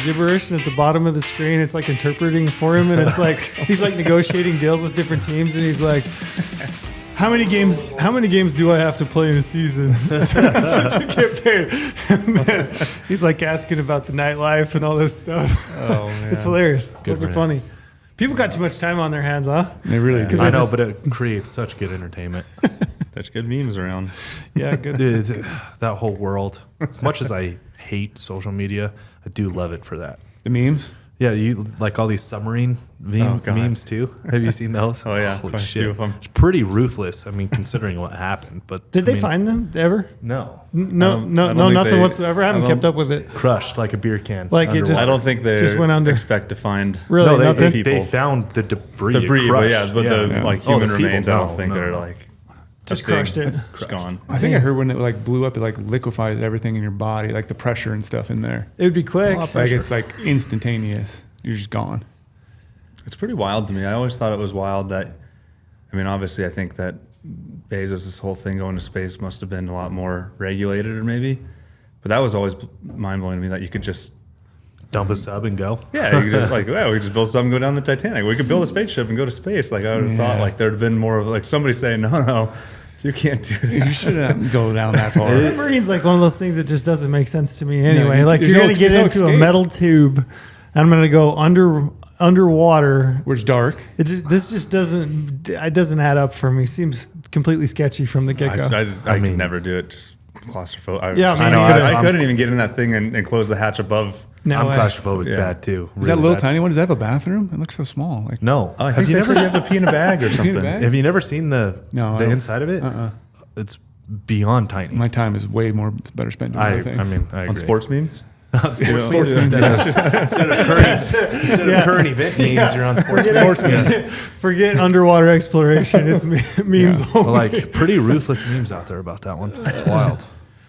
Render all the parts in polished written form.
gibberish, and at the bottom of the screen, it's like interpreting for him, and it's like he's like negotiating deals with different teams, and he's like, How many games do I have to play in a season to get paid? And then he's like asking about the nightlife and all this stuff. Oh man, it's hilarious. Good Those are funny. People got too much time on their hands, huh? They really do. I know, but it creates such good entertainment. There's good memes around. Yeah, good. That whole world. As much as I hate social media, I do love it for that. The memes? Yeah, you like all these submarine memes too. Have you seen those? Oh yeah, holy quite a shit! few of them. It's pretty ruthless. I mean, considering what happened. But Did they find them ever? No, No, think nothing they- whatsoever. I haven't kept up with it. crushed like a beer can. Like, it underwater. just- I don't think they Just went under. expect to find Really, no, nothing. they found the debris. debris, but crushed. the like Oh, human the people, remains. I don't no, think no, they're no. like Just that big. crushed it. It's gone. I think I heard when it like blew up, it like liquefies everything in your body, like the pressure and stuff in there. It would be quick. Like it's like instantaneous. You're just gone. It's pretty wild to me. I always thought it was wild that, I mean, obviously, I think that Bezos' whole thing going to space must have been a lot more regulated, or maybe, but that was always mind blowing to me that you could just Dump a sub and go. Yeah, you could just like, well, we could just build something, go down the Titanic. We could build a spaceship and go to space. Like I would have thought, like there'd have been more of like somebody saying, no, you can't do that. You shouldn't go down that far. Submarine's like one of those things that just doesn't make sense to me anyway. you- like there's you're no- going to get there's no into a escape. metal tube, and I'm going to go underwater. Where it's dark. This just doesn't add up for me. Seems completely sketchy from the get go. I could never do it. Just claustrophobic. Yeah, I I know. mean, I couldn't even get in that thing and close the hatch above. No I'm way. claustrophobic Yeah. bad too. Is that really little bad. tiny one? Does that have a bathroom? It looks so small. Like No. Oh, I have think you they never? said you have to pee in a bag or Pee in a something. bag? Have you never seen the No, I don't. inside of it? It's beyond tiny. my time is way more better spent doing other things. I mean, I On agree. sports memes? On sports Yeah. memes instead of current event memes, you're on sports memes. Forget underwater exploration. It's memes Yeah. only. Well, like pretty ruthless memes out there about that one. It's wild.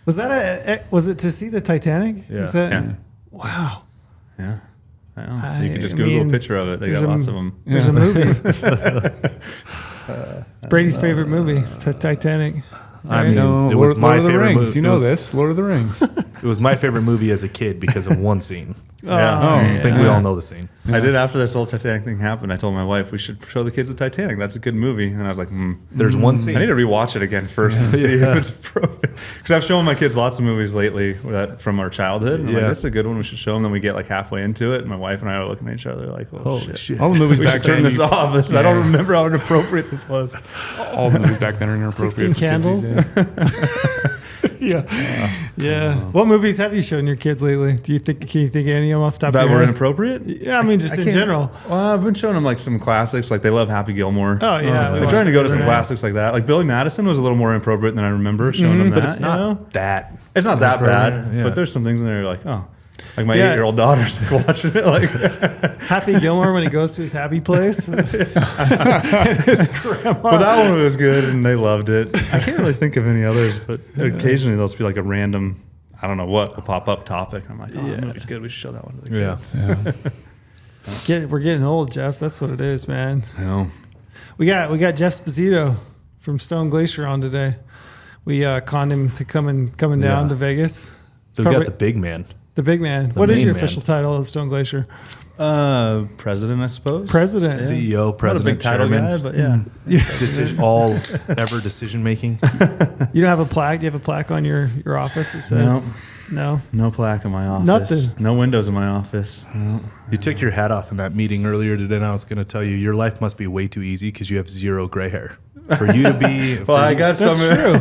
Was it to see the Titanic? Yeah. Is that, Yeah. Wow. Yeah. I know. You can just I Google mean, a picture of it. They got there's a- lots of them. There's a movie. It's Brady's favorite movie, the Titanic. I mean, No, it was Lord my of the favorite Rings. movie. You know this, Lord of the Rings. It was my favorite movie as a kid because of one scene. Yeah. I think we all know the scene. I did after this whole Titanic thing happened. I told my wife we should show the kids the Titanic. That's a good movie. And I was like, There's one I scene. need to rewatch it again first and see if it's appropriate. Because I've shown my kids lots of movies lately from our childhood. And I'm like, Yeah. this is a good one. We should show them. Then we get like halfway into it, and my wife and I are looking at each other like, oh, Holy shit. shit. All the movies We back should turn then. this off. I don't remember how inappropriate this was. All the movies back then are inappropriate. 16 for kids these Candles. days. Yeah. What movies have you shown your kids lately? Can you think of any of them off the top That of your were head? inappropriate? Yeah, I mean, just in can't- general. Well, I've been showing them like some classics. Like they love Happy Gilmore. Oh, yeah. we I'm watched trying to go to the some other night. classics like that. Like Billy Madison was a little more inappropriate than I remember showing them that. But it's not you know? that. It's not that bad. inappropriate, yeah. But there's some things in there you're like, oh. Like my Yeah. 8-year-old daughter's like watching it. Like, Happy Gilmore when he goes to his happy place. And his grandma. but that one was good and they loved it. I can't really think of any others, but occasionally there'll just be like a random, I don't know what, will pop up topic. And I'm like, oh, that movie's good. We should show that one to the kids. Yeah. We're getting old, Jeff. That's what it is, man. I know. We got Jeff Sposito from Stone Glacier on today. We conned him to coming down Yeah. to Vegas. So we got the big man. The big man. What is main your man. official title of Stone Glacier? President, I suppose. President. CEO, Not a president, big title chairman. guy, but yeah. Decision making. You don't have a plaque? Do you have a plaque on your office that says no? No plaque in my office. Nothing. No windows in my office. No. You took your hat off in that meeting earlier today, and I was going to tell you your life must be way too easy because you have zero gray hair. For you to be, Well, I got some.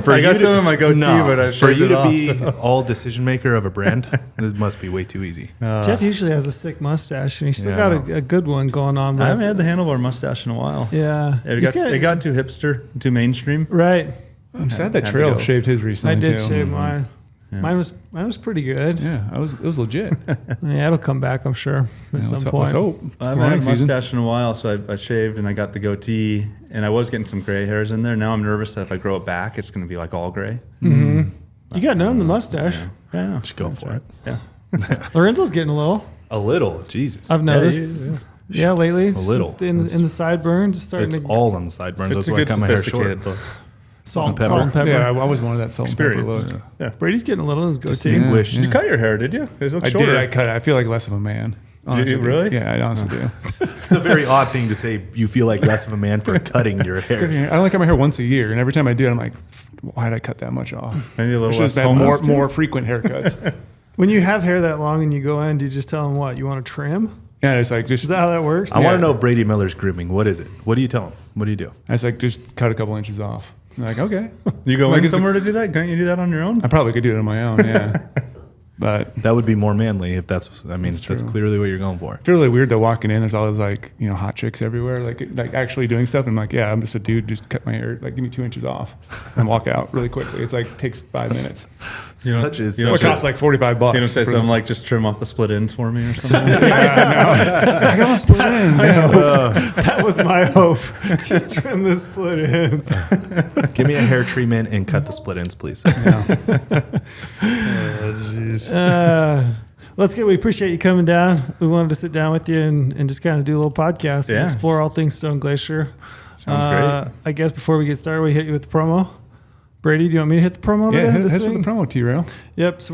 for I you got to- some in my goatee, no, but I for shaved you it to off, be so. all decision maker of a brand, it must be way too easy. Jeff usually has a sick mustache, and he's still Yeah, I got a good one going on. I haven't had the handlebar mustache in a while. Yeah. It He's got too hipster, too mainstream. right. I'm sad that Had to Trail go. shaved his recently I did too. shave mine. Yeah. Mine was pretty good. Yeah, it was legit. Yeah, it'll come back, I'm sure, at some point. Let's hope. I haven't had a Running season. mustache in a while, so I shaved and I got the goatee, and I was getting some gray hairs in there. Now I'm nervous that if I grow it back, it's going to be like all gray. You got none of the mustache. Yeah, Just go for it. Yeah. Lorenzo's getting a little. A little, Jesus. I've noticed. Yeah, lately. It's little. in the sideburns, it's starting It's to. all on the sideburns. It's That's a why I good cut my hair short. sophisticated look. Salt pepper. and pepper. Yeah, I always wanted that salt and pepper Experience. look. Yeah. Brady's getting a little in his goatee. Distinguished. Did you cut your hair? Did you? It looks I shorter. did. I cut it. I feel like less of a man. Honestly. you really? Yeah, I honestly do. It's a very odd thing to say. You feel like less of a man for cutting your hair. I only cut my hair once a year, and every time I do it, I'm like, why did I cut that much off? Maybe a little Should less have had homeless, more frequent haircuts. When you have hair that long and you go in, do you just tell them what? You want to trim? Yeah, it's like Is just that how that works? I want to know Brady Miller's grooming. What is it? What do you tell him? What do you do? it's like just cut a couple inches off. I'm like, okay. You go Like, in is it- somewhere to do that? Can't you do that on your own? I probably could do it on my own, yeah. But That would be more manly if that's. I mean, that's true. clearly what you're going for. it's really weird though walking in. There's all these like, hot chicks everywhere, like actually doing stuff. And I'm like, yeah, I'm just a dude. Just cut my hair, like give me 2 inches off, and walk out really quickly. It's like takes 5 minutes. Such is. you know, It costs like $45. You know, say for something like just trim off the split ends for me or something. I got split in. That was my hope. Just trim the split ends. Give me a hair treatment and cut the split ends, please. We appreciate you coming down. We wanted to sit down with you and just kind of do a little podcast and Yeah. explore all things Stone Glacier. Sounds great. I guess before we get started, we hit you with the promo. Brady, do you want me to hit the promo Yeah, today? hit this us with week? the promo, T-Rail. Yep. So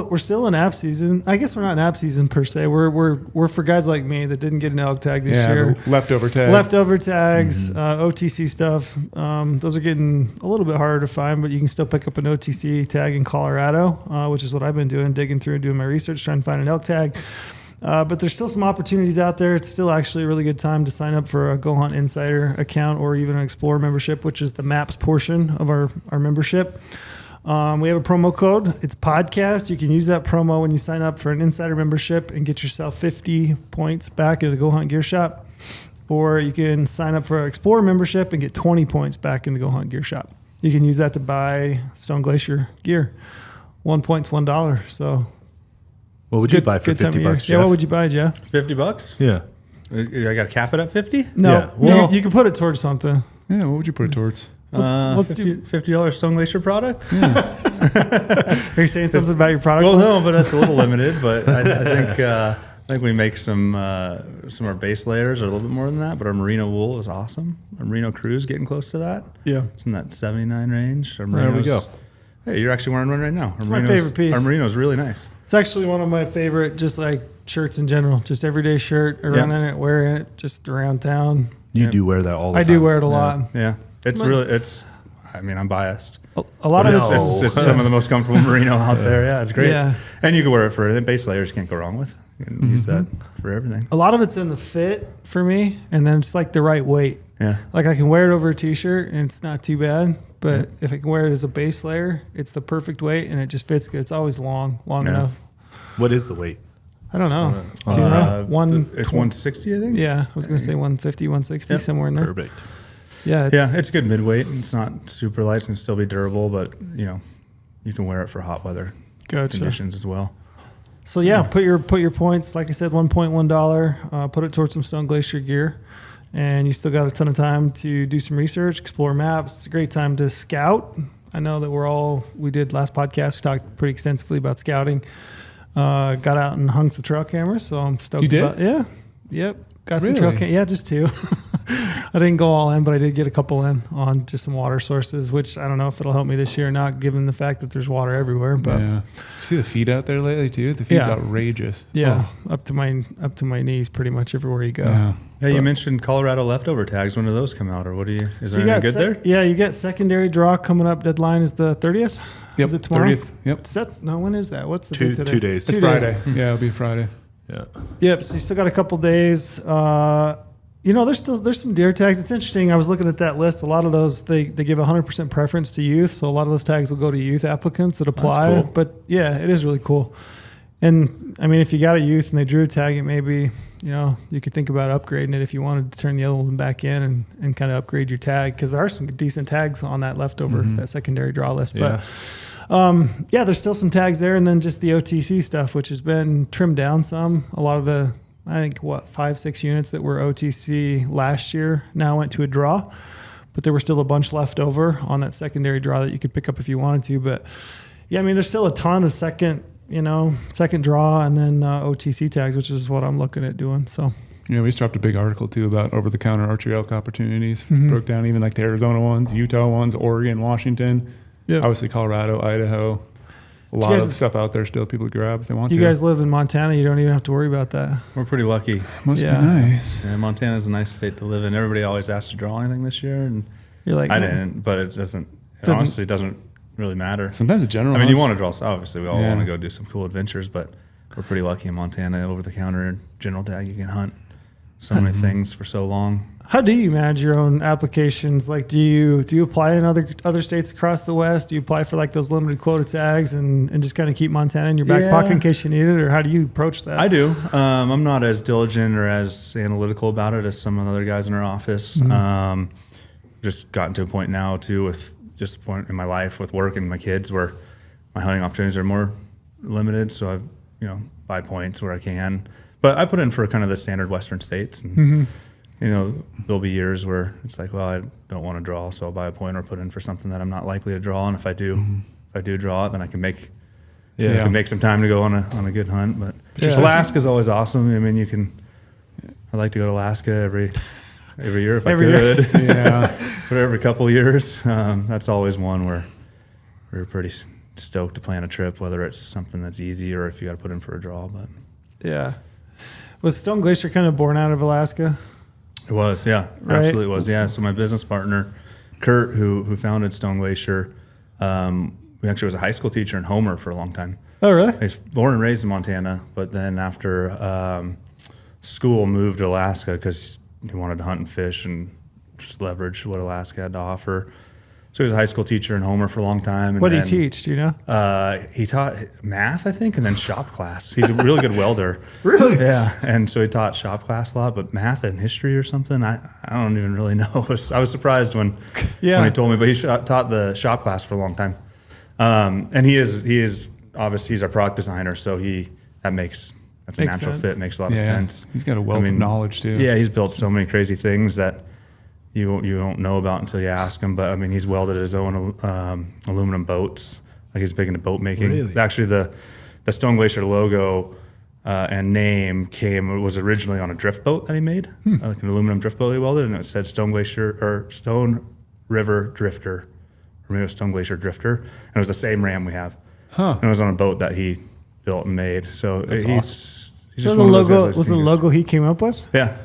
we're still in app season. I guess we're not in app season per se. We're for guys like me that didn't get an elk tag this year. The leftover tag. Leftover tags, OTC stuff. Those are getting a little bit harder to find, but you can still pick up an OTC tag in Colorado, which is what I've been doing, digging through and doing my research, trying to find an elk tag. But there's still some opportunities out there. It's still actually a really good time to sign up for a GOHUNT Insider account or even an Explorer membership, which is the maps portion of our membership. We have a promo code. It's podcast. You can use that promo when you sign up for an Insider membership and get yourself 50 points back at the GOHUNT Gear Shop. Or you can sign up for an Explorer membership and get 20 points back in the GOHUNT Gear Shop. You can use that to buy Stone Glacier gear. 1 point's $1. So What would you buy for good time of year. $50, Jeff? Yeah, what would you buy, Jeff? $50? Yeah. I got to cap it at 50? No, Yeah, well- you can put it towards something. Yeah, what would you put it towards? Let's do. $50 Stone Glacier product? Are you saying something about your product? Well, no, but that's a little limited. But I think we make some of our base layers are a little bit more than that. But our Merino wool is awesome. Our Merino Cruz getting close to that. Yeah. It's in that 79 range. Our There we Merinos- go. Hey, you're actually wearing one right now. It's my favorite piece. Our Merino is really nice. It's actually one of my favorite, just like shirts in general. Just everyday shirt, running it, wearing it, just around town. You do wear that all the I time. do wear it a lot. Yeah, it's my- really I mean, I'm biased. A lot of No. it's It's some of the most comfortable merino out there. Yeah, it's great. Yeah. And you can wear it for base layers. You can't go wrong with. You can use that for everything. a lot of it's in the fit for me, and then it's like the right weight. Yeah. Like I can wear it over a t-shirt, and it's not too bad. But if I can wear it as a base layer, it's the perfect weight, and it just fits good. It's always long Yeah. enough. What is the weight? I don't know. Do you know? It's 160, I think. Yeah, I was going to say 150, 160, Yep. somewhere in there. Perfect. Yeah, It's good midweight. It's not super light. It can still be durable, but you can wear it for hot weather Gotcha. conditions as well. So yeah, put your points. Like I said, $1.1. Put it towards some Stone Glacier gear, and you still got a ton of time to do some research, explore maps. It's a great time to scout. I know that we did last podcast. We talked pretty extensively about scouting. Got out and hung some trail cameras, so I'm stoked. You did? About, yeah, yep. Got some Really? trail cameras. Yeah, just two. I didn't go all in, but I did get a couple in on just some water sources, which I don't know if it'll help me this year or not, given the fact that there's water everywhere. But Yeah. See the feed out there lately too? The feed's Yeah. outrageous. yeah, up to my knees, pretty much everywhere you go. Yeah. Yeah, you mentioned Colorado leftover tags. When do those come out, or what do you? Is So there you anything got good there? Yeah, you got secondary draw coming up. Deadline is the 30th. Yep. Is it tomorrow? 30th. Yep. No, when is that? What's the Two date today? 2 days. It's 2 days. Friday. Yeah, it'll be Friday. Yeah. Yep. So you still got a couple days. There's some deer tags. It's interesting. I was looking at that list. A lot of those they give 100% preference to youth. So a lot of those tags will go to youth applicants that apply. cool. But yeah, it is really cool. And I mean, if you got a youth and they drew a tag, it maybe you could think about upgrading it if you wanted to turn the other one back in and kind of upgrade your tag, because there are some decent tags on that leftover that secondary draw list. Yeah. But there's still some tags there, and then just the OTC stuff, which has been trimmed down some. A lot of the, I think, 5-6 units that were OTC last year now went to a draw, but there were still a bunch left over on that secondary draw that you could pick up if you wanted to. But yeah, I mean, there's still a ton of second draw and then OTC tags, which is what I'm looking at doing. So Yeah, we just dropped a big article too about over-the-counter archery elk opportunities. Broke down even like the Arizona ones, Utah ones, Oregon, Washington, obviously Colorado, Idaho. A lot of stuff out there still people grab if they want to. You guys live in Montana. You don't even have to worry about that. We're pretty lucky. Must be nice. Yeah, Montana's a nice state to live in. Everybody always asks to draw anything this year, and You're like, I didn't, but it doesn't. It honestly doesn't really matter. Sometimes the general. I mean, you want to draw. Obviously, we all want to go do some cool adventures, but we're pretty lucky in Montana. Over the counter general tag, you can hunt so many things for so long. How do you manage your own applications? Like, do you apply in other states across the West? Do you apply for like those limited quota tags and just kind of keep Montana in your back pocket in case you need it, or how do you approach that? I do. I'm not as diligent or as analytical about it as some of the other guys in our office. Just gotten to a point now too with just a point in my life with work and my kids where my hunting opportunities are more limited. So I, buy points where I can, but I put in for kind of the standard Western states and. There'll be years where it's like, well, I don't want to draw, so I'll buy a point or put in for something that I'm not likely to draw. And if I do draw it, then I can make some time to go on a good hunt. But Alaska's always awesome. I mean, I'd like to go to Alaska every year if I could. But every couple of years, that's always one where we're pretty stoked to plan a trip, whether it's something that's easy or if you got to put in for a draw. But was Stone Glacier kind of born out of Alaska? It was, yeah, right? Absolutely was, yeah. So my business partner, Kurt, who founded Stone Glacier, we actually was a high school teacher in Homer for a long time. Oh, really? He's born and raised in Montana, but then after school moved to Alaska because he wanted to hunt and fish and just leverage what Alaska had to offer. So he was a high school teacher in Homer for a long time. And what did he teach? Do you know? He taught math, I think, and then shop class. He's a really good welder. Really? Yeah. And so he taught shop class a lot, but math and history or something, I don't even really know. I was surprised when he told me, but he taught the shop class for a long time. And he is obviously he's our product designer, so that's a natural fit. Makes a lot of sense. He's got a wealth of knowledge too. Yeah, he's built so many crazy things that you don't know about until you ask him. But I mean, he's welded his own aluminum boats. Like he's big into boat making. Really? Actually, the Stone Glacier logo and name was originally on a drift boat that he made, like an aluminum drift boat he welded, and it said Stone Glacier or Stone River Drifter, or maybe it was Stone Glacier Drifter, and it was the same ram we have. And it was on a boat that he built and made. So he's so the logo was the logo he came up with. Yeah,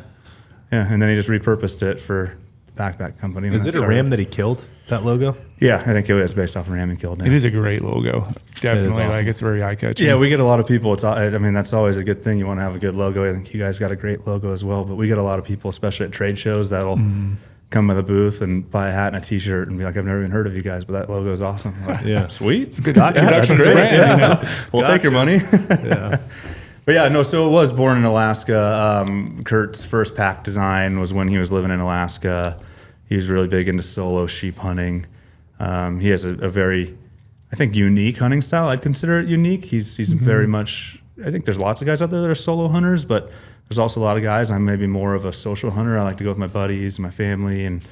and then he just repurposed it for backpack company. Is it a ram that he killed, that logo? Yeah, I think it was based off a ram he killed. Now. It is a great logo. Definitely. Awesome. Like it's very eye-catching. Yeah, we get a lot of people. That's always a good thing. You want to have a good logo. I think you guys got a great logo as well. But we get a lot of people, especially at trade shows, that'll come by the booth and buy a hat and a T-shirt and be like, I've never even heard of you guys, but that logo is awesome. Like, Yeah. Sweet. It's a good introduction to the brand. We'll take your money. Yeah. But yeah, no, so it was born in Alaska. Kurt's first pack design was when he was living in Alaska. He was really big into solo sheep hunting. He has a very, I think, unique hunting style. I'd consider it unique. He's very much, I think there's lots of guys out there that are solo hunters, but there's also a lot of guys. I'm maybe more of a social hunter. I like to go with my buddies, my family, and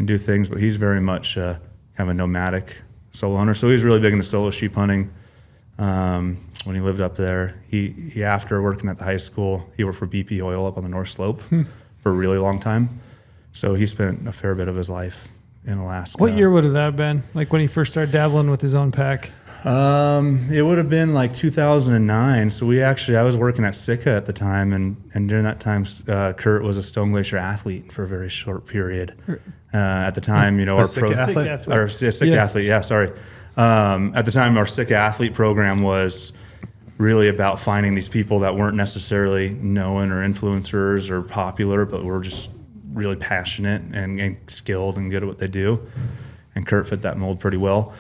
do things, but he's very much kind of a nomadic solo hunter. So he's really big into solo sheep hunting. When he lived up there, he after working at the high school, he worked for BP Oil up on the North Slope for a really long time. So he spent a fair bit of his life in Alaska. What year would have that been? Like when he first started dabbling with his own pack? It would have been like 2009. So I was working at Sitka at the time, and during that time, Kurt was a Stone Glacier athlete for a very short period. At the time, our Sitka athlete. Yeah, sorry. At the time, our Sitka athlete program was really about finding these people that weren't necessarily known or influencers or popular, but were just really passionate and skilled and good at what they do. And Kurt fit that mold pretty well.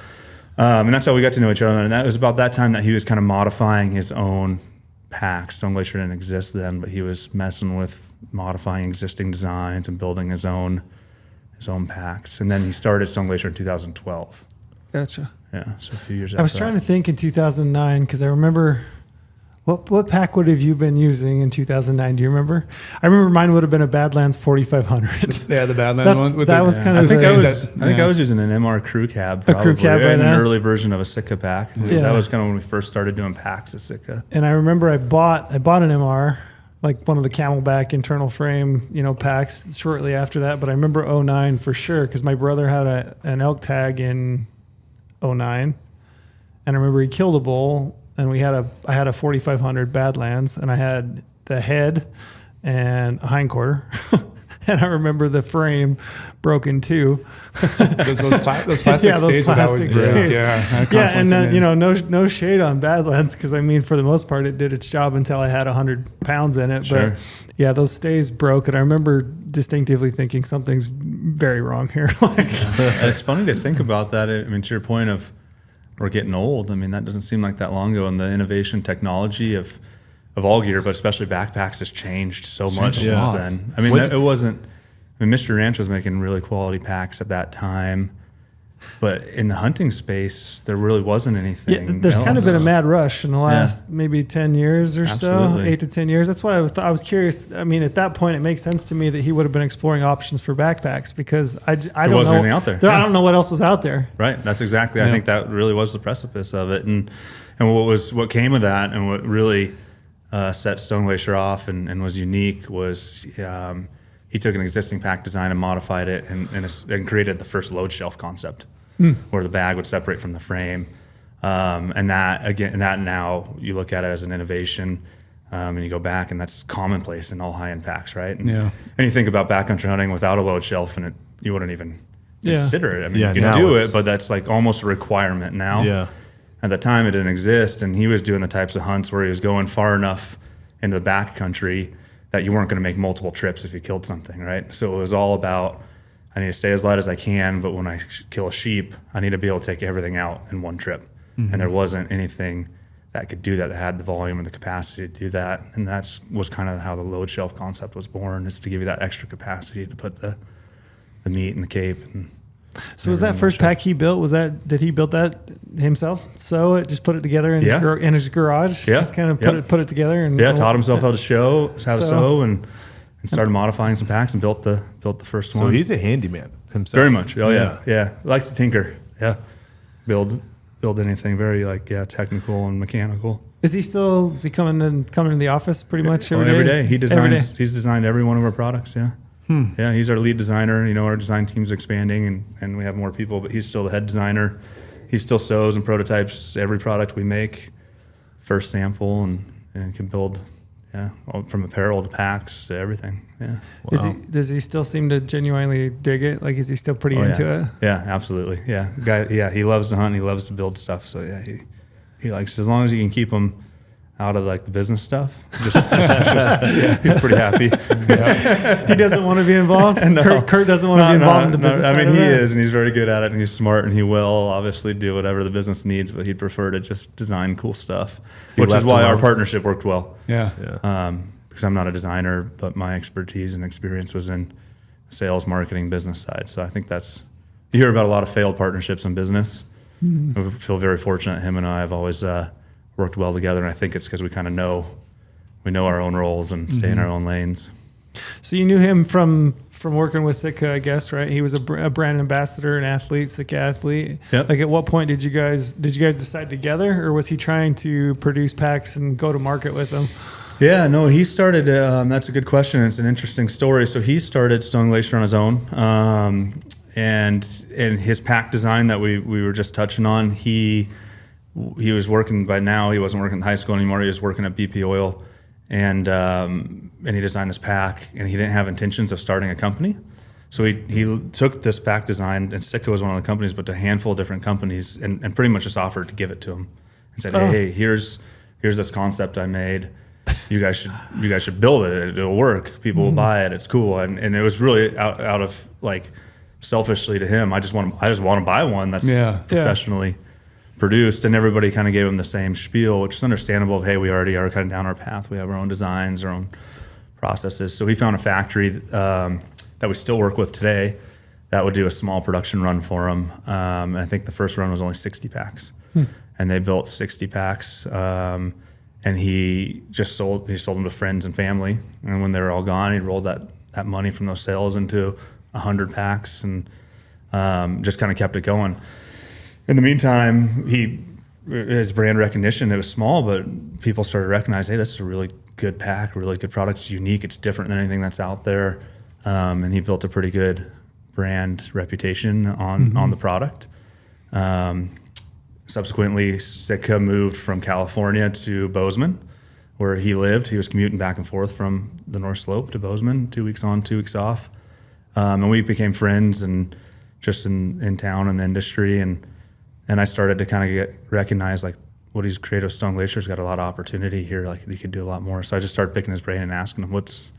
And that's how we got to know each other. And that was about that time that he was kind of modifying his own pack. Stone Glacier didn't exist then, but he was messing with modifying existing designs and building his own packs. And then he started Stone Glacier in 2012. Gotcha. Yeah, so a few years. I was trying to think in 2009 because I remember what pack would have you been using in 2009? Do you remember? I remember mine would have been a Badlands 4500. Yeah, the Badlands one. That was kind of. I think I was using an MR crew cab. Probably, a crew cab, an early version of a Sitka pack. Yeah. That was kind of when we first started doing packs at Sitka. And I remember I bought an MR like one of the Camelback internal frame, packs shortly after that. But I remember 09 for sure because my brother had an elk tag in 09, and I remember he killed a bull, and I had a 4500 Badlands, and I had the head and a hindquarter. And I remember the frame broken too. those plastic stays would always break. Yeah, and then no shade on Badlands because for the most part it did its job until I had 100 pounds in it. Sure. But yeah, those stays broke, and I remember distinctively thinking something's very wrong here. It's funny to think about that. To your point of we're getting old. That doesn't seem like that long ago, and the innovation technology of all gear, but especially backpacks, has changed so much since then. It wasn't. Mr. Ranch was making really quality packs at that time, but in the hunting space, there really wasn't anything. Yeah, there's kind of been a mad rush in the last maybe 10 years or Absolutely. so, 8 to 10 years. That's why I was curious. At that point, it makes sense to me that he would have been exploring options for backpacks because I don't know. There wasn't anything out there. I don't know what else was out there. Right. That's exactly. I think that really was the precipice of it, and what came of that, and what really set Stone Glacier off and was unique was he took an existing pack design and modified it and created the first load shelf concept where the bag would separate from the frame. And that now you look at it as an innovation and you go back, and that's commonplace in all high-end packs, right? And you think about backcountry hunting without a load shelf, and you wouldn't even consider it. You can do it, but that's like almost a requirement now. Yeah. At the time, it didn't exist, and he was doing the types of hunts where he was going far enough into the backcountry that you weren't going to make multiple trips if you killed something, right? So it was all about, I need to stay as light as I can, but when I kill a sheep, I need to be able to take everything out in one trip. And there wasn't anything that could do that had the volume and the capacity to do that. And that was kind of how the load shelf concept was born, is to give you that extra capacity to put the meat in the cape. So was that first pack he built? Did he build that himself? Sew it, just put it together in his garage? Yeah. Just kind of put it together and taught himself how to sew and started modifying some packs and built the first one. So he's a handyman himself. Very much. Oh yeah. Likes to tinker. Yeah. Build anything very technical and mechanical. Is he coming to the office pretty much every day? He's designed every one of our products. Yeah. Yeah, he's our lead designer. Our design team's expanding and we have more people, but he's still the head designer. He still sews and prototypes every product we make, first sample, and can build, from apparel to packs to everything. Yeah. Wow. Does he still seem to genuinely dig it? Like, is he still pretty into it? Yeah, absolutely. Yeah, he loves to hunt. He loves to build stuff. So yeah, he likes, as long as you can keep him out of the business stuff. Just he's pretty happy. He doesn't want to be involved. No, Kurt doesn't want to be involved in the business. He is, and he's very good at it, and he's smart, and he will obviously do whatever the business needs, but he'd prefer to just design cool stuff, which is why our partnership worked well. Yeah. Because I'm not a designer, but my expertise and experience was in the sales, marketing, business side. So I think you hear about a lot of failed partnerships in business. I feel very fortunate. Him and I have always worked well together, and I think it's because we kind of know our own roles and stay in our own lanes. So you knew him from working with Sitka, I guess, right? He was a brand ambassador, an athlete, Sitka athlete. Yep. Like, at what point did you guys decide together, or was he trying to produce packs and go to market with them? Yeah, no, he started. That's a good question. It's an interesting story. So he started Stone Glacier on his own, and his pack design that we were just touching on. He was working, by now he wasn't working in high school anymore. He was working at BP Oil, and he designed this pack, and he didn't have intentions of starting a company. So he took this pack design, and Sitka was one of the companies, but to a handful of different companies, and pretty much just offered to give it to him and said, hey, here's this concept I made. You guys should build it. It'll work. People will buy it. It's cool. And it was really out of selfishly to him. I just want to buy one that's professionally produced, and everybody kind of gave him the same spiel, which is understandable. Hey, we already are kind of down our path. We have our own designs, our own processes. So he found a factory that we still work with today that would do a small production run for him. And I think the first run was only 60 packs, and they built 60 packs. And he sold them to friends and family. And when they were all gone, he rolled that money from those sales into 100 packs and just kind of kept it going. In the meantime, his brand recognition, it was small, but people started to recognize, hey, this is a really good pack, really good product. It's unique. It's different than anything that's out there. And he built a pretty good brand reputation on the product. Subsequently, Sitka moved from California to Bozeman, where he lived. He was commuting back and forth from the North Slope to Bozeman, 2 weeks on, 2 weeks off. And we became friends and just in town in the industry. And I started to kind of get recognized, like, what he's created with Stone Glacier's got a lot of opportunity here. Like, you could do a lot more. So I just started picking his brain and asking him, what's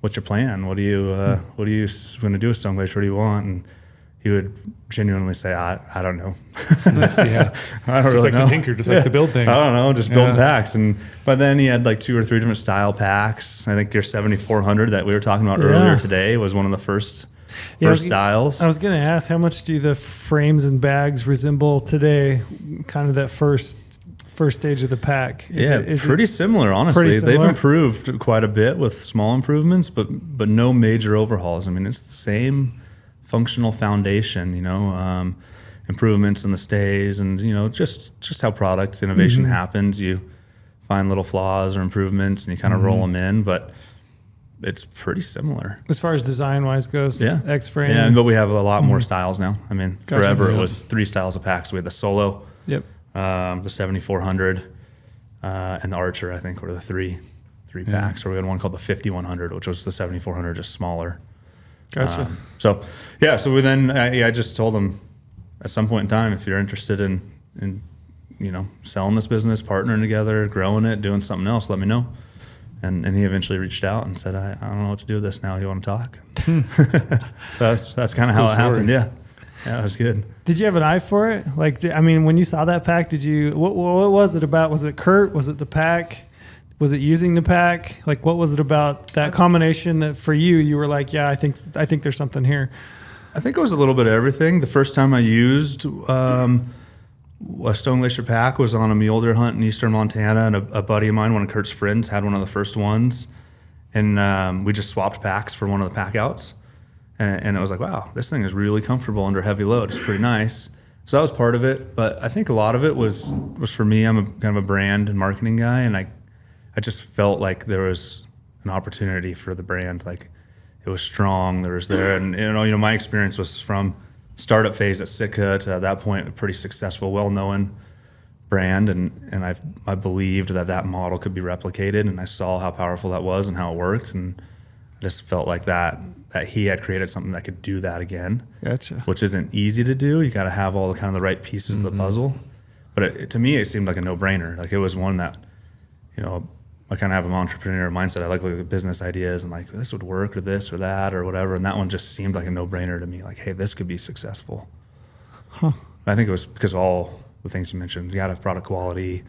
your plan? What are you going to do with Stone Glacier? What do you want? And he would genuinely say, I don't know. Yeah. I don't Just really likes know. to tinker, just likes to build things. I don't know, just building packs. But then he had like 2 or 3 different style packs. I think your 7400 that we were talking about earlier today was one of the first styles. I was going to ask, how much do the frames and bags resemble today, kind of that first stage of the pack? Is pretty similar, honestly. Pretty similar? They've improved quite a bit with small improvements, but no major overhauls. I mean, it's the same functional foundation, improvements in the stays and, just how product innovation happens. You find little flaws or improvements and you kind of roll them in, but it's pretty similar. As far as design-wise goes, X-frame. Yeah, but we have a lot more styles now. I mean, forever it was 3 styles of packs. We had the Solo, the 7400, and the Archer, I think, were the three packs. Or we had one called the 5100, which was the 7400, just smaller. Gotcha. So we then, I just told him at some point in time, if you're interested in selling this business, partnering together, growing it, doing something else, let me know. And he eventually reached out and said, I don't know what to do with this now. You want to talk? So that's kind of how it happened. Yeah, it was good. Did you have an eye for it? Like, when you saw that pack, what was it about? Was it Kurt? Was it the pack? Was it using the pack? Like, what was it about that combination that for you were like, yeah, I think there's something here? I think it was a little bit of everything. The first time I used a Stone Glacier pack was on a mule deer hunt in eastern Montana, and a buddy of mine, one of Kurt's friends, had one of the first ones, and we just swapped packs for one of the pack outs, and it was like, wow, this thing is really comfortable under heavy load. It's pretty nice. So that was part of it, but I think a lot of it was for me. I'm kind of a brand and marketing guy, and I just felt like there was an opportunity for the brand. Like, it was strong. And my experience was from startup phase at Sitka to at that point a pretty successful, well-known brand, and I believed that model could be replicated, and I saw how powerful that was and how it worked, and I just felt like that he had created something that could do that again. Gotcha. Which isn't easy to do. You got to have all the right pieces of the puzzle, but to me it seemed like a no-brainer. Like, it was one that, I kind of have an entrepreneurial mindset. I like looking at business ideas and like, this would work or this or that or whatever. And that one just seemed like a no-brainer to me. Like, hey, this could be successful. I think it was because of all the things you mentioned. You got to have product quality.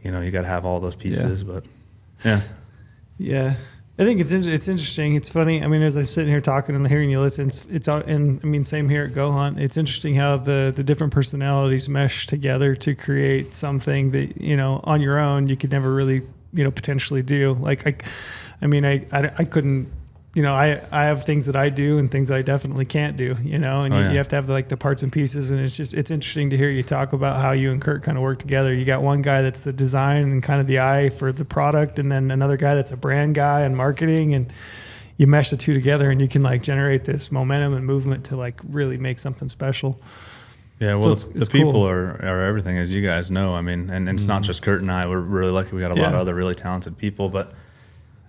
You got to have all those pieces. But yeah. I think it's interesting. It's funny. I mean, as I'm sitting here talking and hearing you listen, same here at GOHUNT. It's interesting how the different personalities mesh together to create something that, on your own you could never really potentially do. Like, I couldn't, I have things that I do and things that I definitely can't do, and you have to have the parts and pieces. And it's interesting to hear you talk about how you and Kurt kind of work together. You got one guy that's the design and kind of the eye for the product, and then another guy that's a brand guy and marketing, and you mesh the two together and you can generate this momentum and movement to really make something special. Yeah, well, so the people cool. are everything, as you guys know. I mean, and it's not just Kurt and I. We're really lucky. We got a lot of other really talented people. But,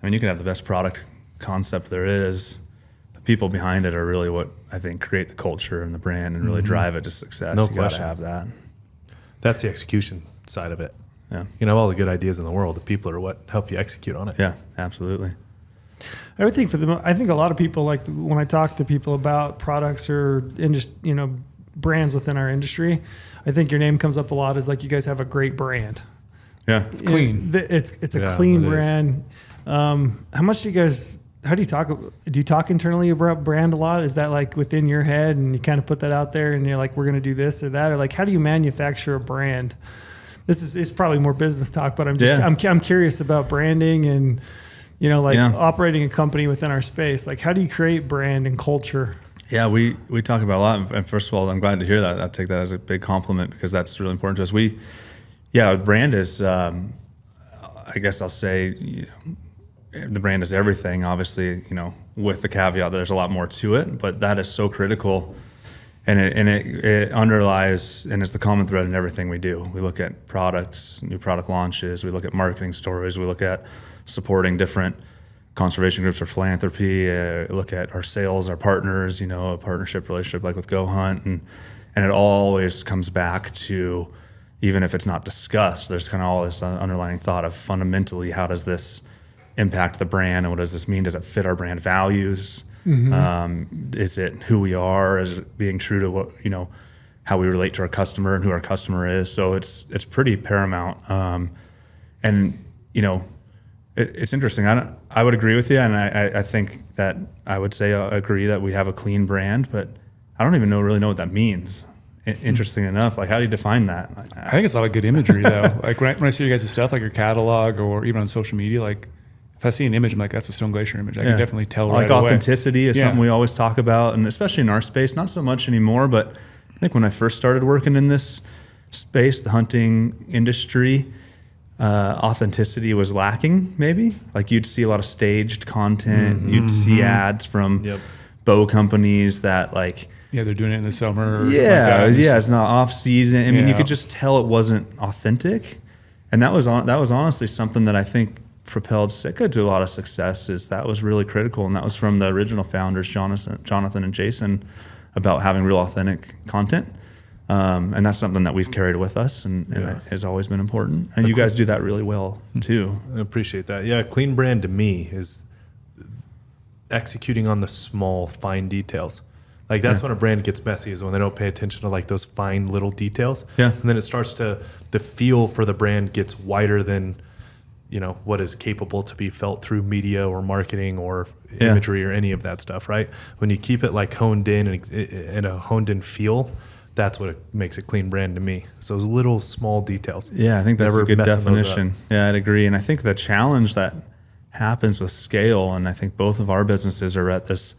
I mean, you can have the best product concept there is. The people behind it are really what I think create the culture and the brand and really drive it to success. No you question. Got to have that. That's the execution side of it. Yeah. All the good ideas in the world, the people are what help you execute on it. Yeah, absolutely. I would think I think a lot of people, like when I talk to people about products or brands within our industry, I think your name comes up a lot as like, you guys have a great brand. Yeah, it's clean. It's a clean brand. How do you talk internally about brand a lot? Is that like within your head and you kind of put that out there and you're like, we're going to do this or that? Or like, how do you manufacture a brand? This is probably more business talk, but I'm curious about branding and, operating a company within our space. Like, how do you create brand and culture? Yeah, we talk about a lot. And first of all, I'm glad to hear that. I take that as a big compliment because that's really important to us. The brand is, I I guess I'll say, the brand is everything, obviously, with the caveat that there's a lot more to it, but that is so critical. And it underlies and is the common thread in everything we do. We look at products, new product launches, we look at marketing stories, we look at supporting different conservation groups or philanthropy, look at our sales, our partners, a partnership relationship like with GOHUNT, and it always comes back to, even if it's not discussed, there's kind of always an underlying thought of fundamentally, how does this impact the brand, and what does this mean? Does it fit our brand values? Is it who we are? Is it being true to what, how we relate to our customer and who our customer is? So it's pretty paramount. It's interesting. I would agree with you, and I think that I would say I agree that we have a clean brand, but I don't even really know what that means. Interesting enough, like, how do you define that? I think it's a lot of good imagery though. Like when I see you guys' stuff, like your catalog or even on social media, like if I see an image, I'm like, that's a Stone Glacier image. I can definitely tell right away. Authenticity is something we always talk about, and especially in our space, not so much anymore, but I think when I first started working in this space, the hunting industry, authenticity was lacking, maybe. Like, you'd see a lot of staged content, you'd see ads from bow companies that, like, they're doing it in the summer. It's not off season. I mean, you could just tell it wasn't authentic, and that was honestly something that I think propelled Sitka to a lot of success. That was really critical, and that was from the original founders, Jonathan and Jason, about having real authentic content. And that's something that we've carried with us, and it has always been important. And you guys do that really well too. I appreciate that. Yeah, clean brand to me is executing on the small, fine details. Like, that's when a brand gets messy, is when they don't pay attention to like those fine little details. Yeah. And then it starts the feel for the brand gets wider than, what is capable to be felt through media or marketing or imagery or any of that stuff, right? When you keep it like honed in and a honed in feel, that's what makes a clean brand to me. So those little small details. Yeah, I think that's a good definition. Yeah, I'd agree. And I think the challenge that happens with scale, and I think both of our businesses are at this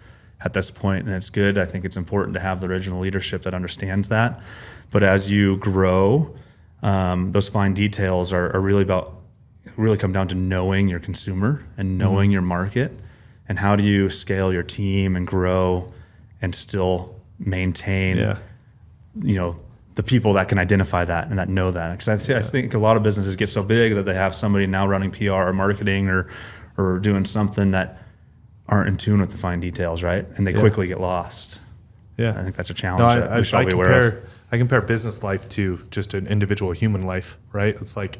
point, and it's good. I think it's important to have the original leadership that understands that. But as you grow, those fine details are really come down to knowing your consumer and knowing your market, and how do you scale your team and grow and still maintain the people that can identify that and that know that. Because I think a lot of businesses get so big that they have somebody now running PR or marketing or doing something that aren't in tune with the fine details, right? And they quickly get lost. Yeah, I think that's a challenge that we should all be aware of. I compare business life to just an individual human life, right? It's like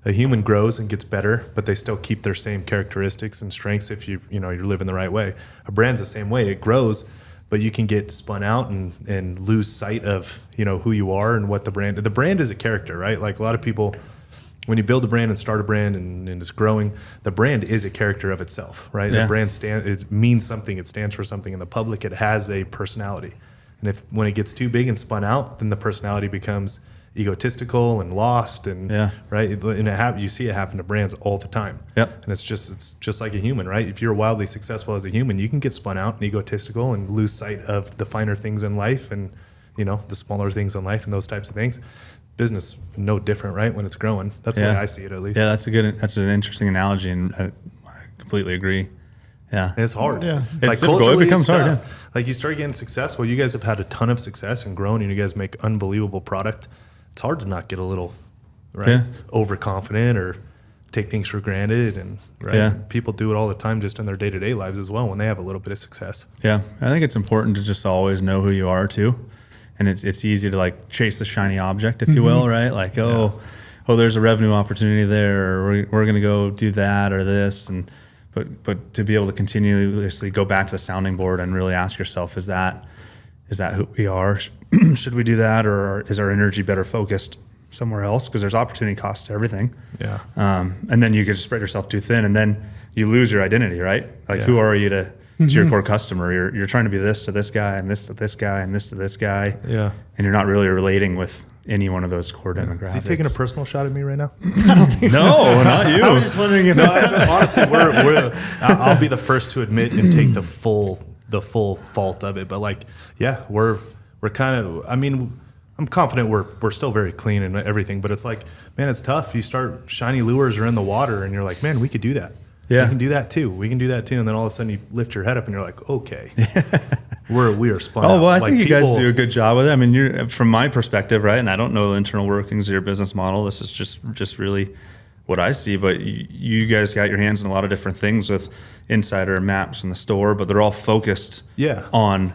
a human grows and gets better, but they still keep their same characteristics and strengths if you're living the right way. A brand's the same way. It grows, but you can get spun out and lose sight of who you are and what the brand is a character, right? Like, a lot of people, when you build a brand and start a brand and it's growing, the brand is a character of itself, right? The brand it means something, it stands for something in the public, it has a personality. And when it gets too big and spun out, then the personality becomes egotistical and lost, and right, and you see it happen to brands all the time. And it's just like a human, right? If you're wildly successful as a human, you can get spun out and egotistical and lose sight of the finer things in life and the smaller things in life and those types of things. Business no different, right? When it's growing, that's the way I see it, at least. Yeah, that's an interesting analogy, and I completely agree. Yeah, and it's hard. Yeah, like, culturally, it becomes hard. Like, you start getting successful. You guys have had a ton of success and grown, and you guys make unbelievable product. It's hard to not get a little overconfident or take things for granted, and people do it all the time just in their day-to-day lives as well when they have a little bit of success. Yeah, I think it's important to just always know who you are too, and it's easy to like chase the shiny object, if you will, right? Like, there's a revenue opportunity there, or we're going to go do that or this, but to be able to continuously go back to the sounding board and really ask yourself, is that who we are? Should we do that, or is our energy better focused somewhere else? Because there's opportunity cost to everything. Yeah. And then you could just spread yourself too thin, and then you lose your identity, right? Like, who are you to your core customer? You're trying to be this to this guy, and this to this guy, and this to this guy. Yeah. And you're not really relating with any one of those core demographics. Is he taking a personal shot at me right now? I don't think so. No, not you. I was just wondering if honestly, I'll be the first to admit and take the full fault of it. But like, we're kind of, I'm confident we're still very clean and everything, but it's like, man, it's tough. You start shiny lures are in the water and you're like, man, we could do that. Yeah. We can do that too. We can do that too. And then all of a sudden you lift your head up and you're like, okay, we are spun Oh, out. well, I Like, think you people- guys do a good job with it. I mean, you're from my perspective, right? And I don't know the internal workings of your business model. This is just really what I see. But you guys got your hands in a lot of different things with Insider maps in the store, but they're all focused Yeah. on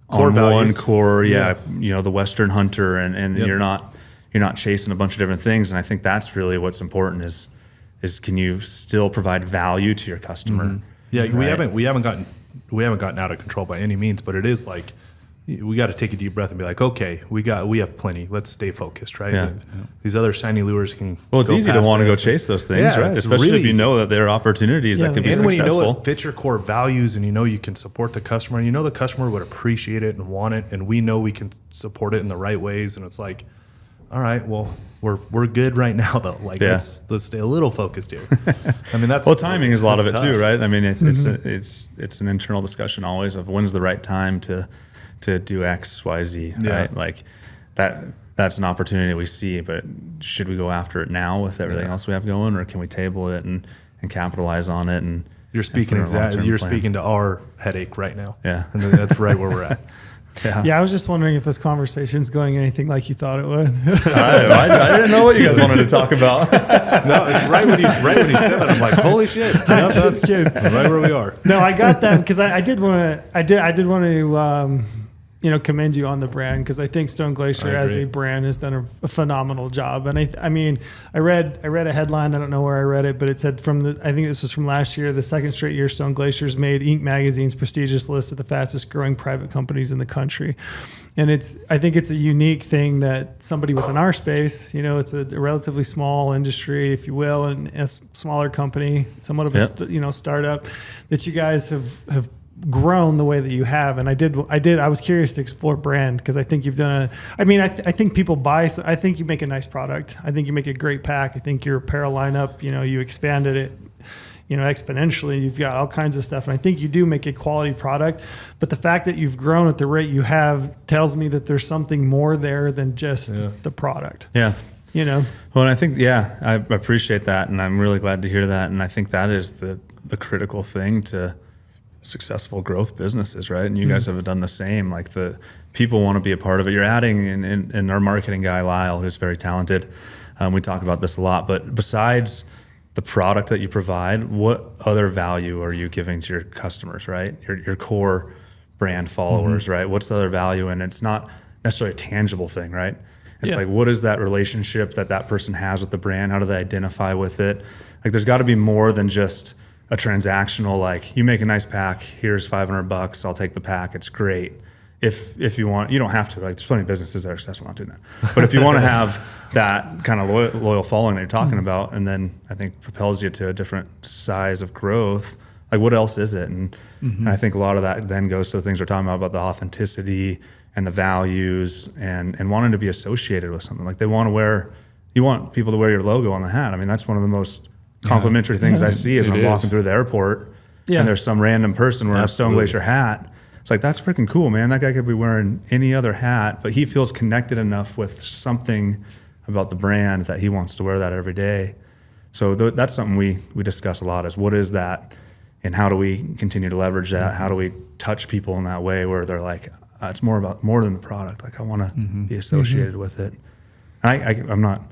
Core one values. core, Yeah. you know, the Western hunter, and Yep. you're not chasing a bunch of different things. And I think that's really what's important is can you still provide value to your customer? Yeah, Right. we haven't gotten out of control by any means, but it is like we got to take a deep breath and be like, okay, we have plenty. Let's stay focused, right? Yeah. These other shiny lures can. Well, it's go easy to past want to go us. chase those things, Yeah, right? it's Especially really if you easy. know that there are opportunities Yeah. that can be And when you successful. know it fits your core values, and you know you can support the customer, and you know the customer would appreciate it and want it, and we know we can support it in the right ways, and it's like, all right, well, we're good right now though. Like Yeah. let's stay a little focused here. I mean, that's Well, timing is a lot of it that's too, tough. right? I mean, it's an internal discussion always of when's the right time to do X, Y, Z, Yeah. right? Like that's an opportunity we see, but should we go after it now with everything else we have going, or can we table it and capitalize on it? And You're speaking and put in a exactly. long-term You're plan? speaking to our headache right now. Yeah. and that's right where we're at. Yeah, I was just wondering if this conversation's going anything like you thought it would. I didn't know what you guys wanted to talk about. No, it's right when you said that. I'm like, holy shit! Yep, that's kidding. right where we are. No, I got that because I did want to commend you on the brand, because I think Stone Glacier I as agree. a brand has done a phenomenal job. And I mean, I read a headline, I don't know where I read it, but it said I think this was from last year, the second straight year Stone Glacier's made Inc. magazine's prestigious list of the fastest growing private companies in the country. And I think it's a unique thing that somebody within our space, it's a relatively small industry, if you will, and a smaller company, somewhat of a startup, that you guys have grown the way that you have. And I was curious to explore brand, because I think you've done I think people buy, I think you make a nice product. I think you make a great pack. I think your apparel lineup, you expanded it, exponentially. You've got all kinds of stuff. And I think you do make a quality product, but the fact that you've grown at the rate you have tells me that there's something more there than just the product. Yeah. Well, and I think, I appreciate that. And I'm really glad to hear that. And I think that is the critical thing to successful growth businesses, right? And you guys have done the same. Like, the people want to be a part of it. You're adding in our marketing guy, Lyle, who's very talented. We talk about this a lot, but besides the product that you provide, what other value are you giving to your customers, right? Your core brand followers, right? What's the other value? And it's not necessarily a tangible thing, right? It's like, what is that relationship that person has with the brand? How do they identify with it? Like, there's got to be more than just a transactional, like, you make a nice pack, here's $500, I'll take the pack, it's great. If you want, you don't have to. Like, there's plenty of businesses that are successful not doing that. But if you want to have that kind of loyal following that you're talking about, and then I think propels you to a different size of growth, like, what else is it? And I think a lot of that then goes to the things we're talking about the authenticity and the values and wanting to be associated with something. Like, you want people to wear your logo on the hat. I mean, that's one of the most complimentary things I see is when I'm walking through the airport and there's some random person wearing a Stone Glacier hat. It's like, that's freaking cool, man. That guy could be wearing any other hat, but he feels connected enough with something about the brand that he wants to wear that every day. So that's something we discuss a lot, is what is that, and how do we continue to leverage that? How do we touch people in that way where they're like, it's more than the product. Like, I want to be associated with it. I'm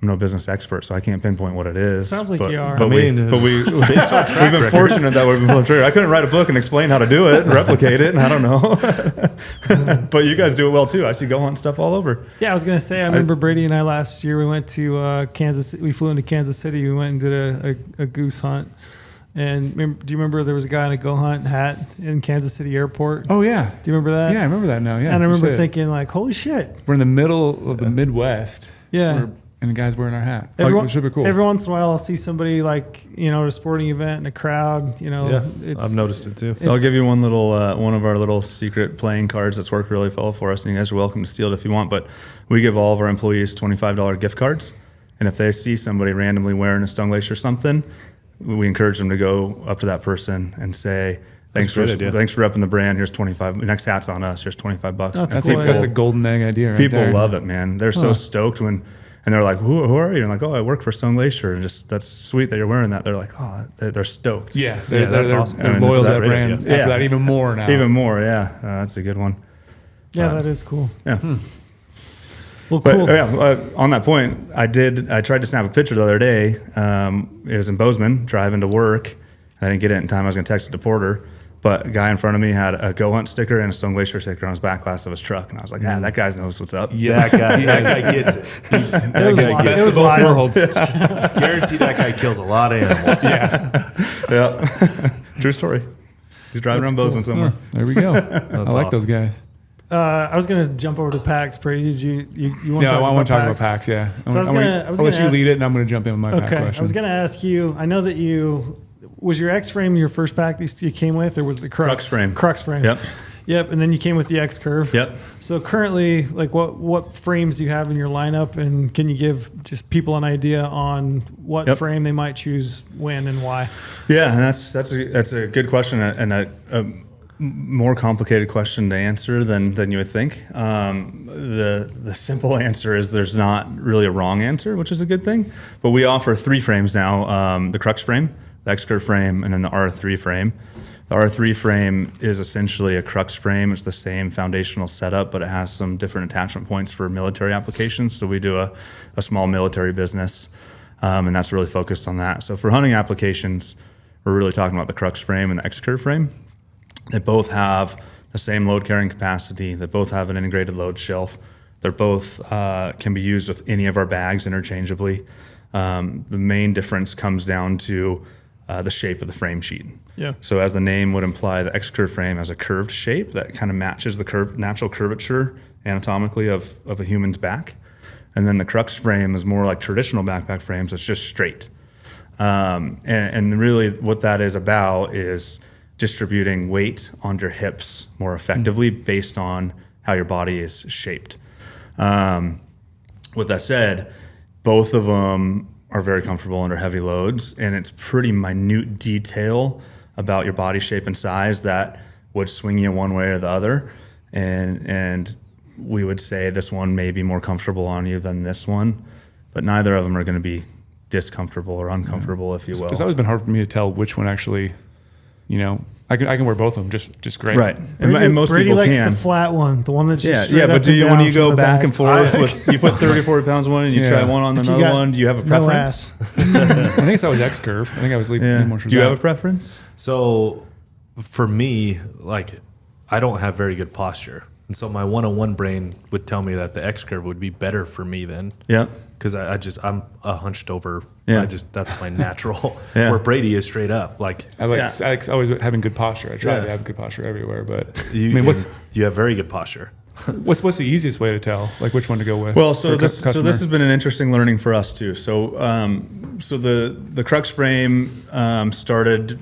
no business expert, so I can't pinpoint what it is. Sounds like you are. But we've been fortunate that we've been pulling trigger. I couldn't write a book and explain how to do it and replicate it, and I don't know. But you guys do it well too. I see GOHUNT stuff all over. Yeah, I was gonna say. I remember Brady and I last year. We went to Kansas. We flew into Kansas City. We went and did a goose hunt. And do you remember there was a guy in a GOHUNT hat in Kansas City Airport? Oh yeah. Do you remember that? Yeah, I remember that now. Yeah. And I remember Shit. thinking, like, holy shit. We're in the middle of the Midwest. Yeah. And the guy's wearing our hat. Everyone, it should be cool. Every once in a while, I'll see somebody, like, at a sporting event in a crowd. I've noticed it too. I'll give you one of our little secret playing cards that's worked really well for us, and you guys are welcome to steal it if you want. But we give all of our employees $25 gift cards, and if they see somebody randomly wearing a Stone Glacier or something, we encourage them to go up to that person and say, Thanks for a good idea. repping the brand. Here's 25. Next hat's on us. Here's $25. That's a golden egg idea. People there. love it, man. They're so stoked and they're like, who are you? And like, oh, I work for Stone Glacier. And just that's sweet that you're wearing that. They're like, oh, they're stoked. Yeah, that's awesome. They're loyal to that brand. idea. After that, even more now. Even more, yeah. That's a good one. Yeah, that is cool. Yeah. Well, But cool. on that point, I tried to snap a picture the other day. It was in Bozeman, driving to work. I didn't get it in time. I was going to text it to Porter. But a guy in front of me had a GOHUNT sticker and a Stone Glacier sticker on his back glass of his truck. And I was like, that guy knows what's up. Yeah, That guy gets it. Best of both worlds. Guarantee that guy kills a lot of animals. Yeah. True story. He's driving around Bozeman somewhere. There we go. I like awesome. those guys. I was gonna jump over to PAX. Brady, did you want to Yeah, I want to talk about PAX? PAX. Yeah. So I'll let you lead it, and I'm going to jump in with my PAX Okay, question. I was gonna ask you. I know that was your X frame your first pack you came with, or was it the Crux? Crux frame. Crux frame. Yep. And then you came with the X curve. Yep. So currently, like, what frames do you have in your lineup, and can you give just people an idea on what frame they might choose, when, and why? Yeah, and that's a good question and a more complicated question to answer than you would think. The simple answer is there's not really a wrong answer, which is a good thing. But we offer 3 frames now: the Crux frame, the X curve frame, and then the R3 frame. The R3 frame is essentially a Crux frame. It's the same foundational setup, but it has some different attachment points for military applications. So we do a small military business, and that's really focused on that. So for hunting applications, we're really talking about the Crux frame and the X curve frame. They both have the same load carrying capacity. They both have an integrated load shelf. They're both can be used with any of our bags interchangeably. The main difference comes down to the shape of the frame sheet. Yeah. So as the name would imply, the X curve frame has a curved shape that kind of matches the natural curvature anatomically of a human's back. And then the Crux frame is more like traditional backpack frames. It's just straight. And really what that is about is distributing weight on your hips more effectively based on how your body is shaped. With that said, both of them are very comfortable under heavy loads, and it's pretty minute detail about your body shape and size that would swing you one way or the other. And we would say this one may be more comfortable on you than this one, but neither of them are going to be discomfortable or uncomfortable, if you will. It's always been hard for me to tell which one actually, I can wear both of them just great. Right. Brady, and most Brady people likes can. the flat one, the one that's just Yeah, straight but up do you and when down you from go the back back. and forth with you put 30 or 40 pounds on one and you try one on If you another got one? Do you have a no preference? ass. I think it's always X curve. I think I was leaning more Do you have a preference? So for me, like, I don't have very good posture. And so my one-on-one brain would tell me that the X curve would be better for me then. Yeah. Because I'm a hunched over. Yeah. That's my natural. Yeah. Where Brady is straight up. Like, I like always having good posture. I try to have good posture everywhere, but you have very good posture. what's the easiest way to tell, like, which one to go with? Well, so for a this customer? has been an interesting learning for us too. So the Crux frame started.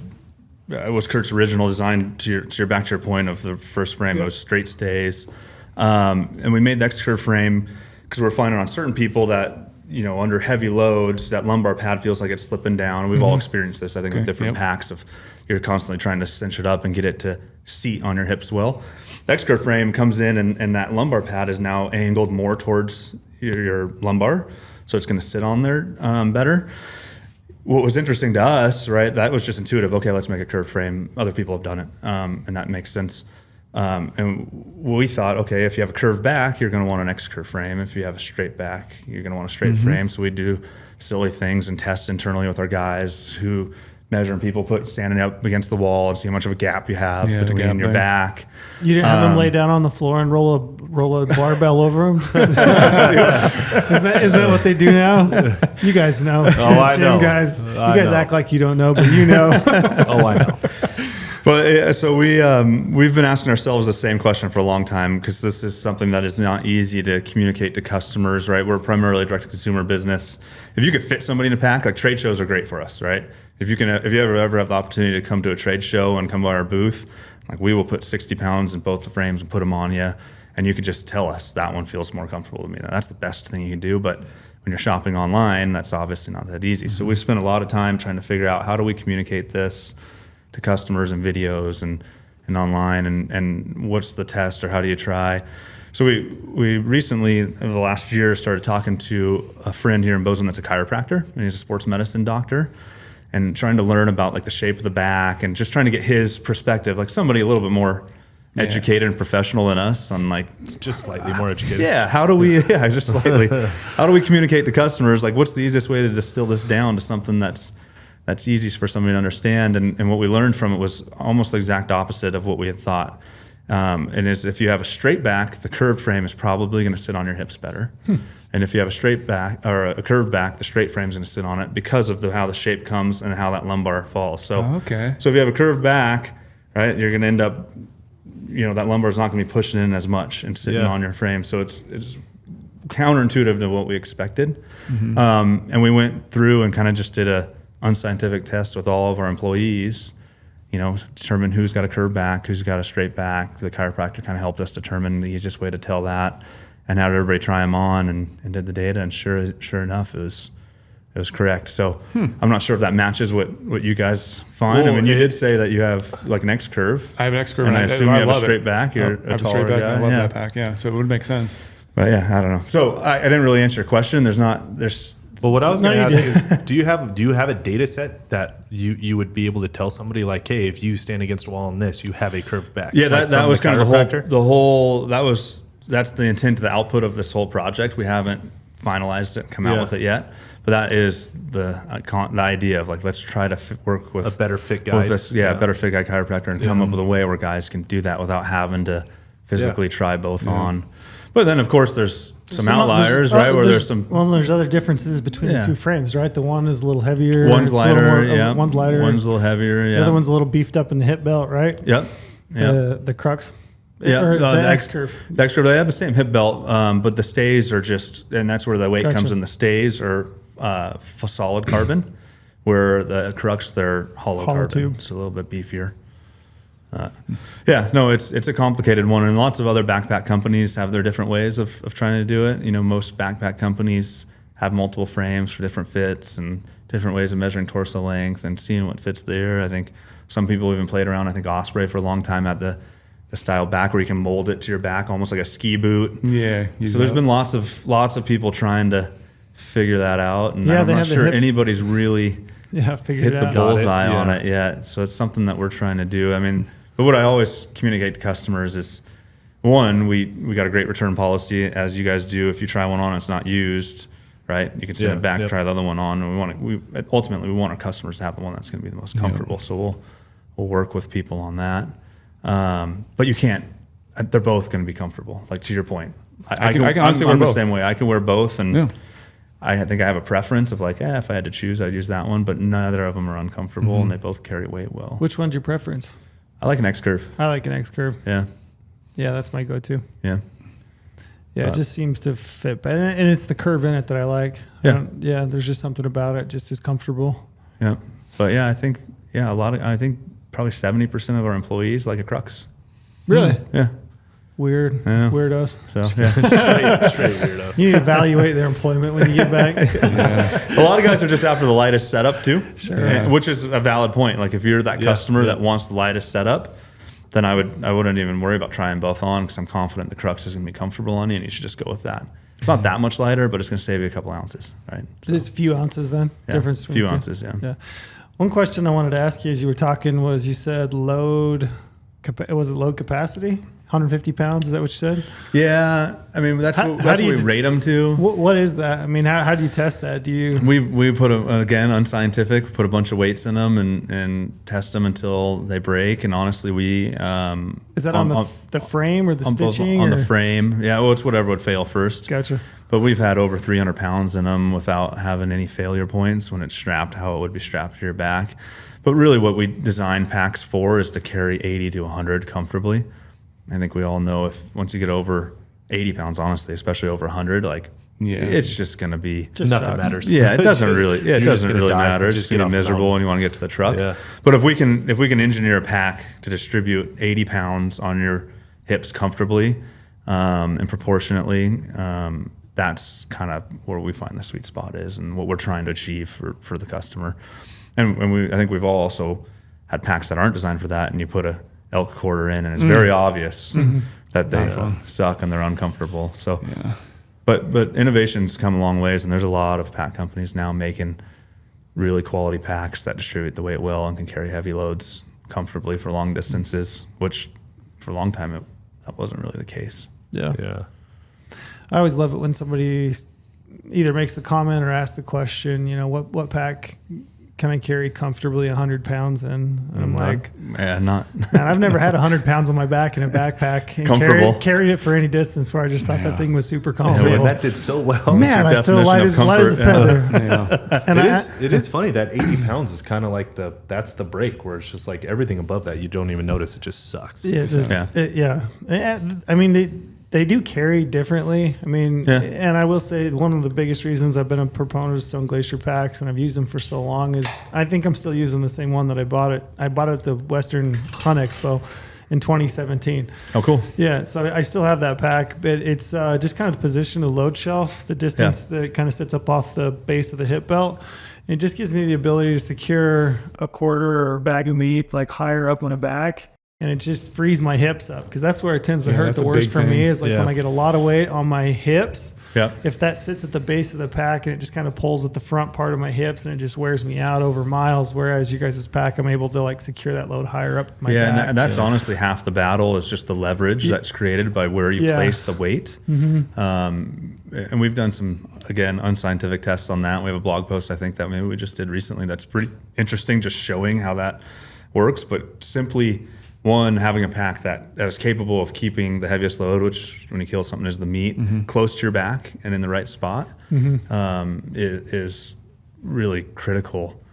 It was Kurt's original design. To your point of the first frame, it was straight stays, and we made the X curve frame because we're finding on certain people that under heavy loads that lumbar pad feels like it's slipping down. And we've all experienced this, I think, with different packs of you're constantly trying to cinch it up and get it to seat on your hips well. The X curve frame comes in and that lumbar pad is now angled more towards your lumbar, so it's going to sit on there better. What was interesting to us, right, that was just intuitive. Okay, let's make a curved frame. Other people have done it, and that makes sense. And we thought, okay, if you have a curved back, you're going to want an X curve frame. If you have a straight back, you're going to want a straight frame. So we do silly things and test internally with our guys who measuring people, standing up against the wall and see how much of a gap you have between your back. You didn't have them lay down on the floor and roll a barbell over them? Is that what they do now? You guys know. Oh, I know. Guys, you guys act like you don't know, but you know. Oh, I know. But so we've been asking ourselves the same question for a long time because this is something that is not easy to communicate to customers, right? We're primarily a direct-to-consumer business. If you could fit somebody in a pack, like trade shows are great for us, right? If you ever have the opportunity to come to a trade show and come by our booth, like we will put 60 pounds in both the frames and put them on you, and you could just tell us that one feels more comfortable to me. That's the best thing you can do, but when you're shopping online, that's obviously not that easy. So we've spent a lot of time trying to figure out how do we communicate this to customers and videos and online and what's the test or how do you try. So we recently, in the last year, started talking to a friend here in Bozeman that's a chiropractor, and he's a sports medicine doctor, and trying to learn about like the shape of the back and just trying to get his perspective, like somebody a little bit more educated and professional than us on like just slightly more educated. Yeah, how do we just slightly how do we communicate to customers, like what's the easiest way to distill this down to something that's easiest for somebody to understand. And what we learned from it was almost the exact opposite of what we had thought. And is if you have a straight back, the curved frame is probably going to sit on your hips better. And if you have a straight back or a curved back, the straight frame is going to sit on it because of how the shape comes and how that lumbar falls. So, so if you have a curved back, right, you're going to end up, that lumbar is not going to be pushing in as much and sitting on your frame. So it's counterintuitive to what we expected. And we went through and kind of just did a unscientific test with all of our employees, determine who's got a curved back, who's got a straight back. The chiropractor kind of helped us determine the easiest way to tell that, and had everybody try them on and did the data. And sure enough, it was correct. So I'm not sure if that matches what you guys find. Well, I mean, you did say that you have like an X curve. I have an X curve, and I assume you have a straight back. You're a taller guy. I love that back. Yeah, so it would make sense. But yeah, I don't know. So I didn't really answer your question. Well, what I was going to ask is, do you have a data set that you would be able to tell somebody like, hey, if you stand against a wall on this, you have a curved back? Yeah, that was kind of that's the intent, the output of this whole project. We haven't finalized it, come out with it yet, but that is the idea of like, let's try to work with a better fit guy. Better fit guy chiropractor and come up with a way where guys can do that without having to physically try both on. But then, of course, there's some outliers, right? Where there's some. Well, there's other differences between the two frames, right? The one is a little heavier. One's lighter. One's lighter. One's a little heavier. Yeah. The other one's a little beefed up in the hip belt, right? Yep. The Crux. Yeah. The X curve. The X curve. They have the same hip belt, but the stays are just, and that's where the weight comes in. The stays are solid carbon, where the Crux, they're hollow carbon. Tube. It's a little bit beefier. It's a complicated one, and lots of other backpack companies have their different ways of trying to do it. Most backpack companies have multiple frames for different fits and different ways of measuring torso length and seeing what fits there. I think some people even played around. I think Osprey for a long time had the style back where you can mold it to your back, almost like a ski boot. Yeah. So there's been lots of people trying to figure that out, and I'm not sure anybody's really hit the bullseye on it yet. So it's something that we're trying to do. I mean, but what I always communicate to customers is, one, we got a great return policy, as you guys do. If you try one on and it's not used, right, you can send it back, try the other one on. And ultimately we want our customers to have the one that's going to be the most comfortable. So we'll work with people on that. But you can't. They're both going to be comfortable. Like to your point, I can honestly wear both. The same way. I can wear both, and I think I have a preference of like, if I had to choose, I'd use that one. But neither of them are uncomfortable, and they both carry weight well. Which one's your preference? I like an X curve. I like an X curve. Yeah. Yeah, that's my go-to. Yeah. Yeah, it just seems to fit better, and it's the curve in it that I like. Yeah. There's just something about it, just as comfortable. Yeah. But yeah, I think probably 70% of our employees like a Crux. Really? Yeah. Weird. Yeah. Weirdos. So yeah. straight weirdos. You need to evaluate their employment when you get back. A lot of guys are just after the lightest setup too. Sure. Which is a valid point. Like if you're that customer that wants the lightest setup, then I wouldn't even worry about trying both on, because I'm confident the Crux is going to be comfortable on you, and you should just go with that. It's not that much lighter, but it's going to save you a couple ounces, right? So just a few ounces then? Difference a few ounces, yeah. One question I wanted to ask you as you were talking was, you said load capacity? 150 pounds, is that what you said? Yeah, I mean that's what we rate them to. What is that? I mean, how do you test that? Do you? We put again unscientific. Put a bunch of weights in them and test them until they break. And honestly, we is that on the frame or the stitching? On the frame, yeah. Well, it's whatever would fail first. Gotcha. But we've had over 300 pounds in them without having any failure points when it's strapped, how it would be strapped to your back. But really, what we design packs for is to carry 80 to 100 comfortably. I think we all know if once you get over 80 pounds, honestly, especially over 100, it's just going to be nothing matters. Yeah, it doesn't really. Yeah, it doesn't really matter. It's just going to be miserable, and you want to get to the truck. Yeah. But if we can engineer a pack to distribute 80 pounds on your hips comfortably and proportionately, that's kind of where we find the sweet spot is, and what we're trying to achieve for the customer. And I think we've all also had packs that aren't designed for that, and you put a elk quarter in, and it's very obvious that they suck and they're uncomfortable. So, but innovation's come a long ways, and there's a lot of pack companies now making really quality packs that distribute the weight well and can carry heavy loads comfortably for long distances, which for a long time that wasn't really the case. Yeah. I always love it when somebody either makes the comment or asks the question, what pack can I carry comfortably 100 pounds in? And I'm like, man, I've never had 100 pounds on my back in a backpack and carried it for any distance where I just thought that thing was super comfortable. Yeah, that did so well. Man, I feel light as a feather. And it is funny that 80 pounds is kind of like that's the break where it's just like everything above that you don't even notice. It just sucks. I mean, they do carry differently. I mean, and I will say one of the biggest reasons I've been a proponent of Stone Glacier packs and I've used them for so long is I think I'm still using the same one that I bought at the Western Hunt Expo in 2017. Oh, cool. Yeah, so I still have that pack, but it's just kind of the position of the load shelf, the distance that it kind of sits up off the base of the hip belt. It just gives me the ability to secure a quarter or bag of meat like higher up on a back. And it just frees my hips up because that's where it tends to hurt the worst for me is like when I get a lot of weight on my hips. Yeah. If that sits at the base of the pack and it just kind of pulls at the front part of my hips and it just wears me out over miles, whereas you guys' pack, I'm able to like secure that load higher up my back. And that's honestly half the battle is just the leverage that's created by where you place the weight. And we've done some, again, unscientific tests on that. We have a blog post, I think, that maybe we just did recently that's pretty interesting, just showing how that works. But simply, one, having a pack that is capable of keeping the heaviest load, which when you kill something is the meat, close to your back and in the right spot, is really critical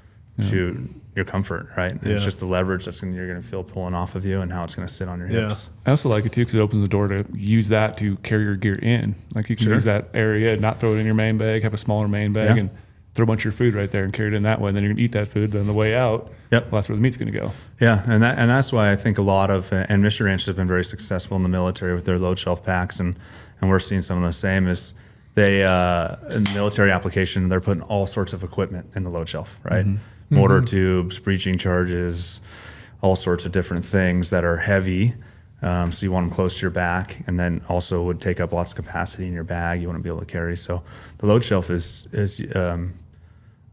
to your comfort, right? It's just the leverage you're going to feel pulling off of you and how it's going to sit on your hips. I also like it too because it opens the door to use that to carry your gear in. Like you can use that area, not throw it in your main bag, have a smaller main bag, and throw a bunch of your food right there and carry it in that way. And then you're going to eat that food. Then on the way out, well, that's where the meat's going to go. Yeah, and that's why I think a lot of and Mission Ranch has been very successful in the military with their load shelf packs, and we're seeing some of the same. Is they in the military application, they're putting all sorts of equipment in the load shelf, right? Mortar tubes, breaching charges, all sorts of different things that are heavy. So you want them close to your back, and then also would take up lots of capacity in your bag. You want to be able to carry. So the load shelf is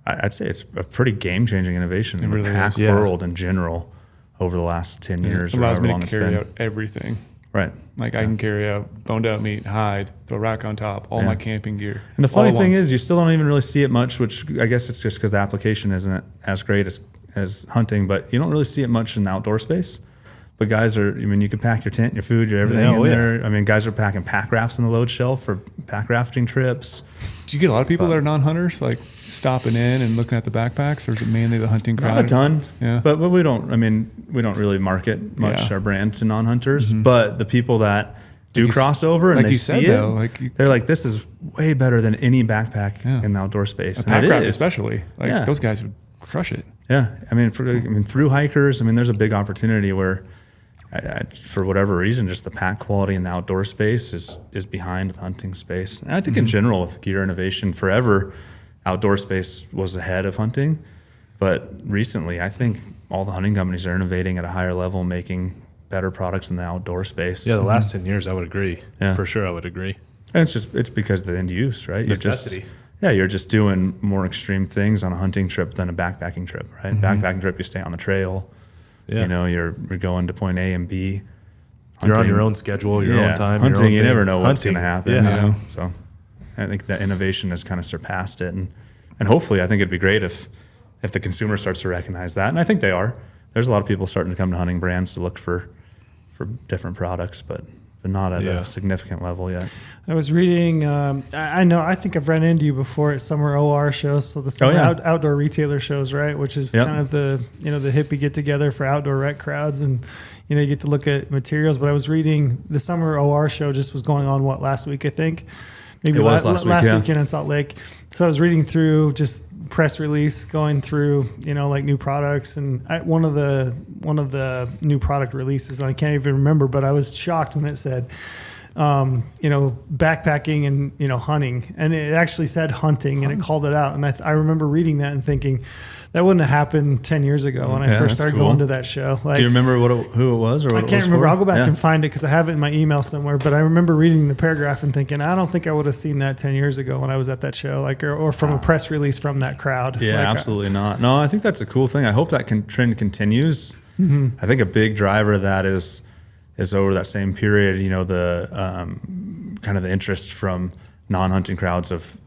I'd say it's a pretty game-changing innovation in the pack world in general over the last 10 years. It allows me to carry out everything. Right. Like I can carry out boned out meat, hide, throw a rack on top, all my camping gear. And the funny thing is you still don't even really see it much, which I guess it's just because the application isn't as great as hunting, but you don't really see it much in the outdoor space. But guys you can pack your tent, your food, your everything in there. I mean, guys are packing pack rafts in the load shelf for pack rafting trips. Do you get a lot of people that are non-hunters, like stopping in and looking at the backpacks, or is it mainly the hunting crowd? Not a ton, but we don't really market much our brand to non-hunters. But the people that do crossover and like they you see it, they're like, this is way better than any backpack in the outdoor space. A pack raft especially. Like those guys would crush it. Yeah, through hikers, there's a big opportunity where for whatever reason, just the pack quality in the outdoor space is behind the hunting space. And I think in general with gear innovation, forever, outdoor space was ahead of hunting. But recently, I think all the hunting companies are innovating at a higher level, making better products in the outdoor space. Yeah, the last 10 years, I would agree. Yeah. For sure, I would agree. And it's because of the end use, right? Necessity. You're just doing more extreme things on a hunting trip than a backpacking trip, right? Backpacking trip, you stay on the trail. Yeah. You're going to point A and B. Hunting, you're on your own schedule, your own time. Hunting, your own you never know what's going to happen. Yeah. So I think that innovation has kind of surpassed it. And hopefully, I think it'd be great if the consumer starts to recognize that. And I think they are. There's a lot of people starting to come to hunting brands to look for different products, but not at a significant level yet. I was reading, I think I've run into you before at summer OR shows, so the summer outdoor retailer shows, right? Which is kind of the hippie get together for outdoor rec crowds, and you get to look at materials. But I was reading the summer OR show just was going on last week, I think. Maybe it was last weekend in Salt Lake. So I was reading through just press release, going through like new products, and one of the new product releases, and I can't even remember, but I was shocked when it said backpacking and hunting, and it actually said hunting, and it called it out. And I remember reading that and thinking, that wouldn't have happened 10 years ago when I first started going to that show. Like, do you remember who it was? Or what I can't remember. I'll go back and find it because I have it in my email somewhere. But I remember reading the paragraph and thinking, I don't think I would have seen that 10 years ago when I was at that show, like, or from a press release from that crowd. Yeah, like, absolutely not. No, I think that's a cool thing. I hope that trend continues. Mm-hmm. I think a big driver of that is over that same period, you know, the kind of the interest from non-hunting crowds of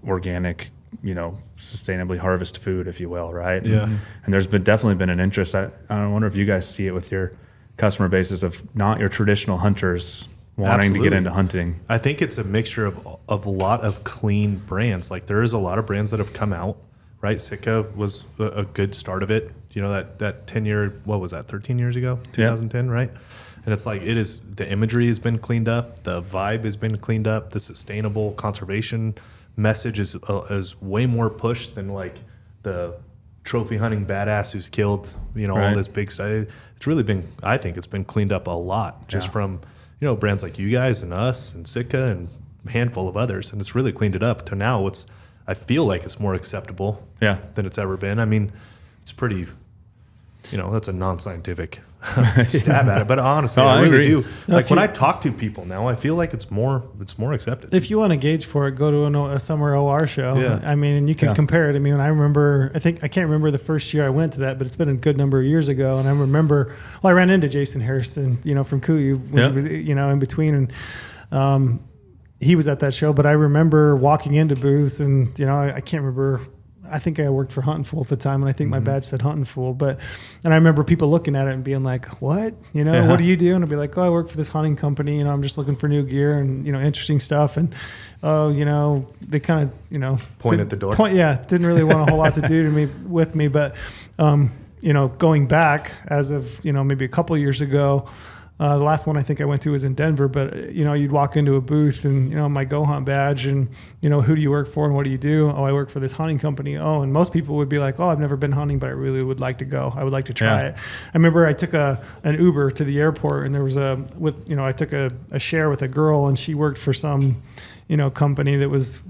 organic, you know, sustainably harvested food, if you will, right? Yeah. And there's definitely been an interest. I wonder if you guys see it with your customer bases of not your traditional hunters wanting to get into hunting. I think it's a mixture of a lot of clean brands. Like there is a lot of brands that have come out, right? Sitka was a good start of it. You know, that 10-year, what was that, 13 years ago, 2010, right? And it's like the imagery has been cleaned up, the vibe has been cleaned up, the sustainable conservation message is way more pushed than like the trophy hunting badass who's killed, you know, all this big stuff. It's really been, I think it's been cleaned up a lot just from, you know, brands like you guys and us and Sitka and a handful of others. And it's really cleaned it up to now I feel like it's more acceptable than it's ever been. I mean, it's pretty, you know, that's a non-scientific stab at it, but honestly, I really agree. do. Like when I talk to people now, I feel like it's more accepted. If you want to gauge for it, go to a summer OR show. Yeah. I mean, and you can compare it. I mean, when I remember, I can't remember the first year I went to that, but it's been a good number of years ago. And I remember, I ran into Jason Harrison, you know, from KUIU, when he was, you know, in between, and he was at that show. But I remember walking into booths, and you know, I can't remember. I think I worked for Huntin' Fool at the time, and I think my badge said Huntin' Fool. And I remember people looking at it and being like, "What? You know, what do you do?" And I'd be like, "Oh, I work for this hunting company. You know, I'm just looking for new gear and you know, interesting stuff." And you know, they kind of point at the door. Didn't really want a whole lot to do with me. But you know, going back as of maybe a couple of years ago. The last one I think I went to was in Denver, but you know, you'd walk into a booth and my GOHUNT badge and who do you work for and what do you do? Oh, I work for this hunting company. Oh, and most people would be like, oh, I've never been hunting, but I really would like to go. I would like to try it. I remember I took an Uber to the airport and there was I took a share with a girl and she worked for some company that was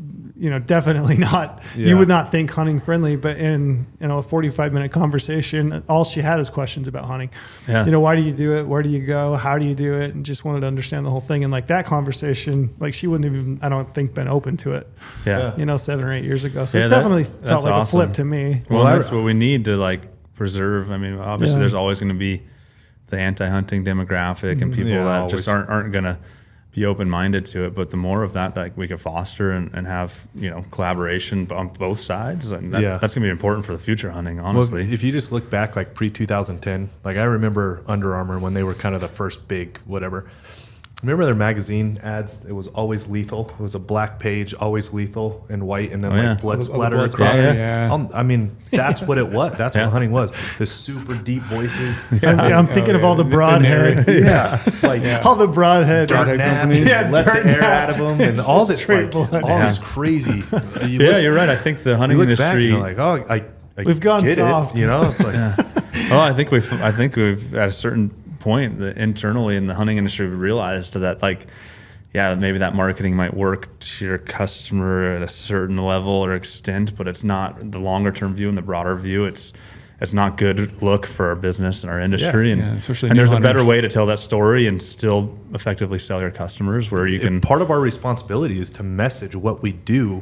definitely not, you would not think hunting friendly, but in, a 45-minute conversation, all she had is questions about hunting. Why do you do it? Where do you go? How do you do it? And just wanted to understand the whole thing. And like that conversation, like she wouldn't have even, I don't think, been open to it, 7 or 8 years ago. So it's definitely felt like a flip to me. Well, that's what we need to like preserve. I mean, obviously there's always going to be the anti-hunting demographic and people that just aren't going to be open-minded to it, but the more of that we could foster and have collaboration on both sides, and that's gonna be important for the future hunting, honestly. Well, if you just look back like pre-2010, like I remember Under Armour when they were kind of the first big whatever. Remember their magazine ads? It was always lethal. It was a black page, always lethal in white, and then blood splatter across it. I mean, that's what it was. That's what hunting was. The super deep voices. I'm thinking of all the broadhead. All the broadhead. Dirt companies. Let the air out of them, and all this this crazy. You're right. I think the hunting industry. Back, you're like, we've gone soft. It's like. I think we've at a certain point that internally in the hunting industry we realized that maybe that marketing might work to your customer at a certain level or extent, but it's not the longer term view and the broader view. It's not good look for our business and our industry, and there's a better way to tell that story and still effectively sell your customers where you can. Part of our responsibility is to message what we do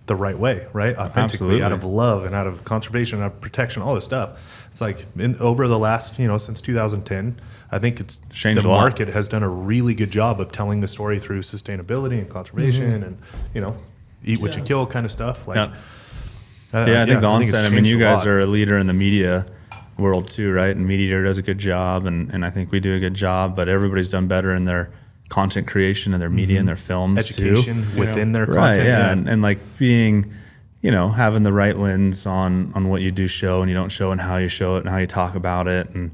the right way, right? Authentically, out of love and out of conservation, out of protection, all this stuff. It's like over the last, since 2010, I think it's changed. The market has done a really good job of telling the story through sustainability and conservation and, eat what you kill kind of stuff. Like, I think the onset. I mean, you guys are a leader in the media world too, right? And Media does a good job, and I think we do a good job. But everybody's done better in their content creation and their media and their films education too. Within their content, and like being. Having the right lens on what you do show and you don't show and how you show it and how you talk about it and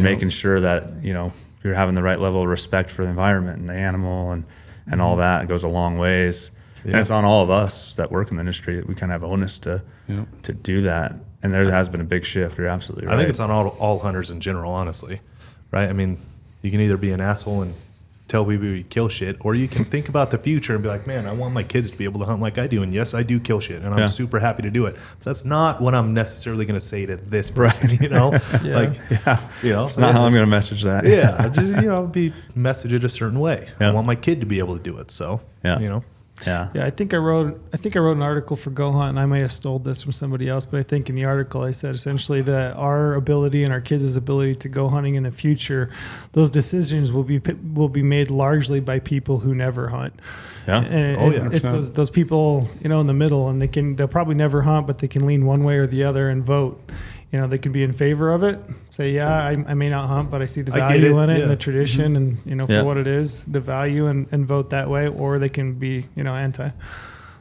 making sure that, you're having the right level of respect for the environment and the animal and all that goes a long ways. Yeah. And it's on all of us that work in the industry that we kind of have onus to do that. And there has been a big shift. You're absolutely right. I think it's on all hunters in general, honestly. Right? I mean, you can either be an asshole and tell people you kill shit, or you can think about the future and be like, man, I want my kids to be able to hunt like I do. And yes, I do kill shit, and I'm super happy to do it. But that's not what I'm necessarily going to say to this person, you know? It's not how I'm going to message that. I'm just, message it a certain way. I want my kid to be able to do it. So, Yeah, I think I wrote an article for GOHUNT, and I may have stole this from somebody else, but I think in the article I said essentially that our ability and our kids' ability to go hunting in the future, those decisions will be made largely by people who never hunt. Yeah. And it's those people, in the middle, and they'll probably never hunt, but they can lean one way or the other and vote. They can be in favor of it, say, I may not hunt, but I see the value in it and the tradition and, for what it is, the value and vote that way, or they can be, anti.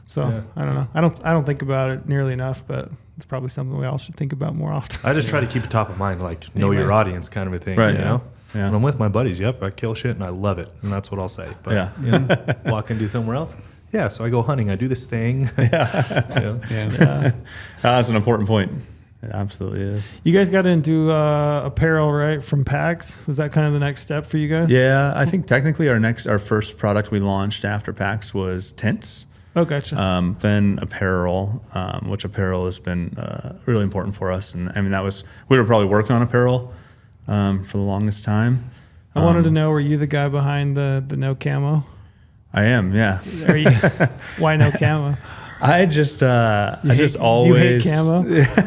So I don't know. I don't think about it nearly enough, but it's probably something we all should think about more often. I just try to keep it top of mind, like know your audience kind of a thing, right, Yeah. When I'm with my buddies, I kill shit and I love it. And that's what I'll say. But walk and do somewhere else. Yeah. So I go hunting. I do this thing. That's an important point. It absolutely is. You guys got into apparel, right, from PAX? Was that kind of the next step for you guys? Yeah, I think technically our first product we launched after PAX was tents. Oh, gotcha. Then apparel, which apparel has been really important for us. And I mean, we were probably working on apparel for the longest time. I wanted to know, were you the guy behind the no camo? I am, yeah. Are you? Why no camo? I just always. You hate camo?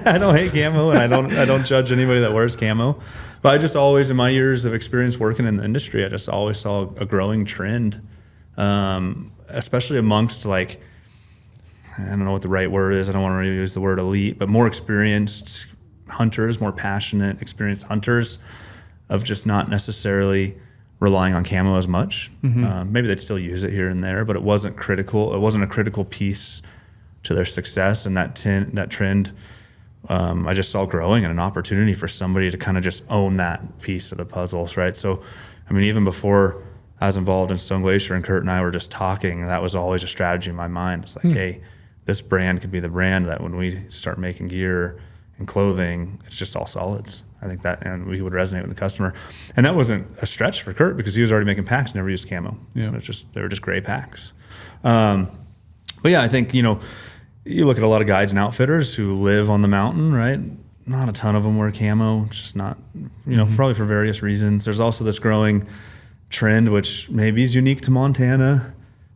I don't hate camo, and I don't judge anybody that wears camo. But I just always, in my years of experience working in the industry, I just always saw a growing trend, especially amongst I don't know what the right word is. I don't want to use the word elite, but more experienced hunters, more passionate, experienced hunters, of just not necessarily relying on camo as much. Mm-hmm. Maybe they'd still use it here and there, but it wasn't critical. It wasn't a critical piece to their success, and that trend I just saw growing, and an opportunity for somebody to kind of just own that piece of the puzzles, right? So, I mean, even before I was involved in Stone Glacier and Kurt and I were just talking, that was always a strategy in my mind. It's like, hey, this brand could be the brand that when we start making gear and clothing, it's just all solids. I think that, and we would resonate with the customer. And that wasn't a stretch for Kurt because he was already making packs, never used camo. Yeah. They were just gray packs. But yeah, I think, you look at a lot of guides and outfitters who live on the mountain, right? Not a ton of them wear camo. It's just not, probably for various reasons. There's also this growing trend, which maybe is unique to Montana,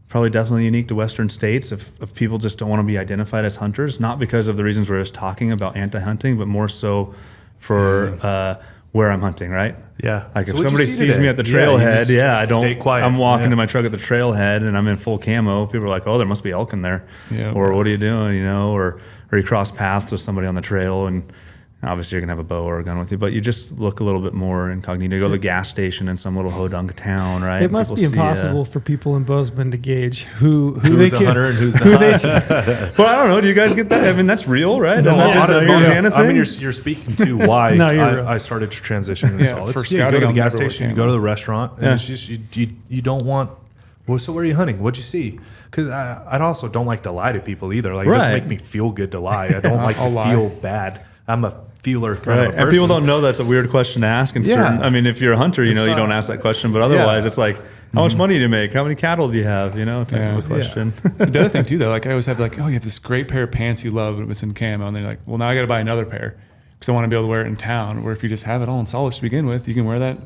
probably definitely unique to Western states, of people just don't want to be identified as hunters, not because of the reasons we're just talking about anti-hunting, but more so for where I'm hunting, right? Yeah. Like if somebody sees me at the trailhead, I don't. Stay quiet. I'm walking to my truck at the trailhead and I'm in full camo. People are like, "Oh, there must be elk in there," or "What are you doing?" Or you cross paths with somebody on the trail, and obviously you're gonna have a bow or a gun with you, but you just look a little bit more incognito. You go to the gas station in some little hodunk town, right? It must be impossible for people in Bozeman to gauge who's a hunter and who's not. Well, I don't know. Do you guys get that? I mean, that's real, right? No, That's just a Montana thing? I mean, you're speaking to why I started to transition into solids. You go to the gas station, you go to the restaurant, and it's just you don't want. Well, so where are you hunting? What'd you see? Because I also don't like to lie to people either. Like it doesn't make me feel good to lie. I don't like to feel bad. I'm a feeler kind of a person. And people don't know that's a weird question to ask. I mean, if you're a hunter, you don't ask that question. But otherwise, it's like, how much money do you make? How many cattle do you have? Type of a question. The other thing too, though, like I always have you have this great pair of pants you love, but it's in camo, and they're like, well, now I got to buy another pair because I want to be able to wear it in town. Where if you just have it all in solids to begin with, you can wear that.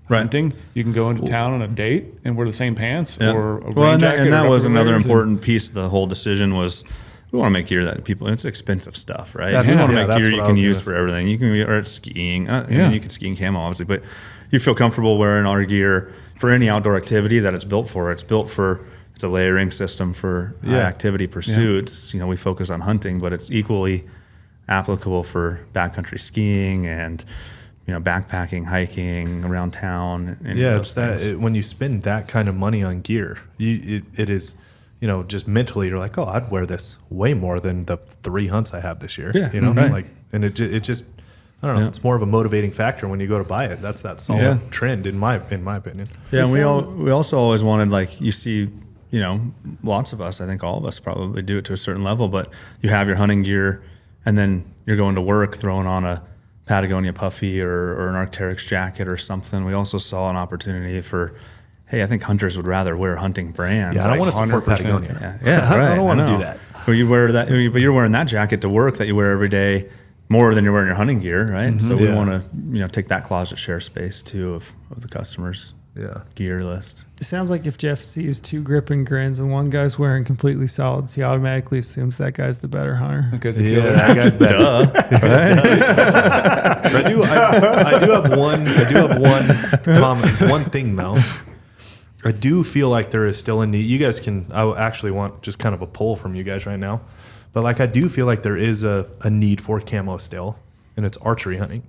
Hunting, you can go into town on a date and wear the same pants or a rain jacket. And that was another important piece of the whole decision was we want to make gear that it's expensive stuff, right? You want to make gear you can use for everything. You can wear it skiing. I mean, you can ski in camo, obviously, but you feel comfortable wearing our gear for any outdoor activity that it's built for. It's a layering system for high activity pursuits. We focus on hunting, but it's equally applicable for backcountry skiing and backpacking, hiking around town. It's when you spend that kind of money on gear, it is, just mentally you're like, oh, I'd wear this way more than the 3 hunts I have this year. And it just, I don't know, it's more of a motivating factor when you go to buy it. That's that solid trend in my opinion. Yeah, and we also always wanted, you see, lots of us, I think all of us probably do it to a certain level, but you have your hunting gear and then you're going to work throwing on a Patagonia puffy or an Arc'teryx jacket or something. We also saw an opportunity for, hey, I think hunters would rather wear hunting brands. Yeah, I don't want to support 100%. Patagonia. Yeah, right. I don't want to know. do that. Well, you wear that, but you're wearing that jacket to work that you wear every day more than you're wearing your hunting gear, right? So we Yeah. want to, take that closet share space too of the customers' gear list. It sounds like if Jeff sees 2 grip and grins and one guy's wearing completely solids, he automatically assumes that guy's the better hunter. Because That guy's better. I do have one thing though. I do feel like there is still a need. You guys I actually want just kind of a poll from you guys right now. But like I do feel like there is a need for camo still, and it's archery hunting.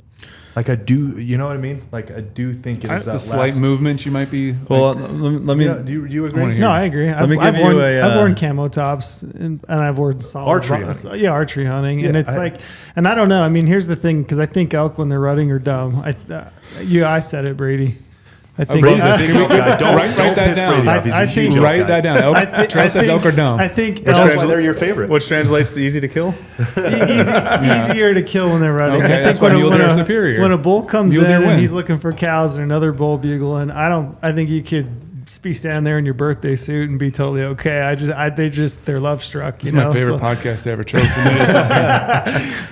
Like I do, you know what I mean? Like I do think it's the that slight movement you might be. Well, let me. Do you agree? wanna hear- No, I agree. me give you I've worn camo tops and I've worn solid Archery buttons. hunting. Yeah, archery hunting, and Yeah, it's and I don't know. I mean, here's the thing, because I think elk when they're rutting are dumb. I said it, Brady. I think Brady's a big elk guy. Don't Write that piss down. Brady off. He's a I huge think- elk Write guy. that down. Elk, Trail says elk are dumb. I think That's elk why they're your favorite. Which translates to easy to kill. easier to kill when they're running. Okay, I that's think why mule deer are superior. when a bull comes Mule in deer and win. he's looking for cows and another bull bugling, I think you could be standing there in your birthday suit and be totally okay. They're love struck. It's my favorite podcast I ever chose.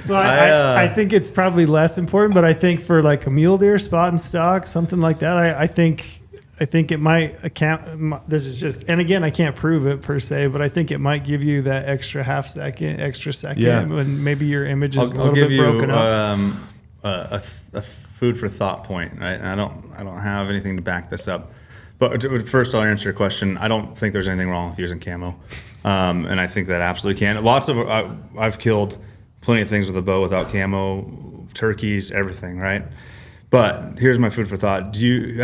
So I think it's probably less important, but I think for like a mule deer spot and stock, something like that, I think it might account. This is just, and again, I can't prove it per se, but I think it might give you that extra extra second, Yeah. when maybe your image is a I'll little give bit you broken up. a food for thought point, right? And I don't have anything to back this up. But first, I'll answer your question. I don't think there's anything wrong with using camo, and I think that absolutely can. I've killed plenty of things with a bow without camo, turkeys, everything, right? But here's my food for thought. Have you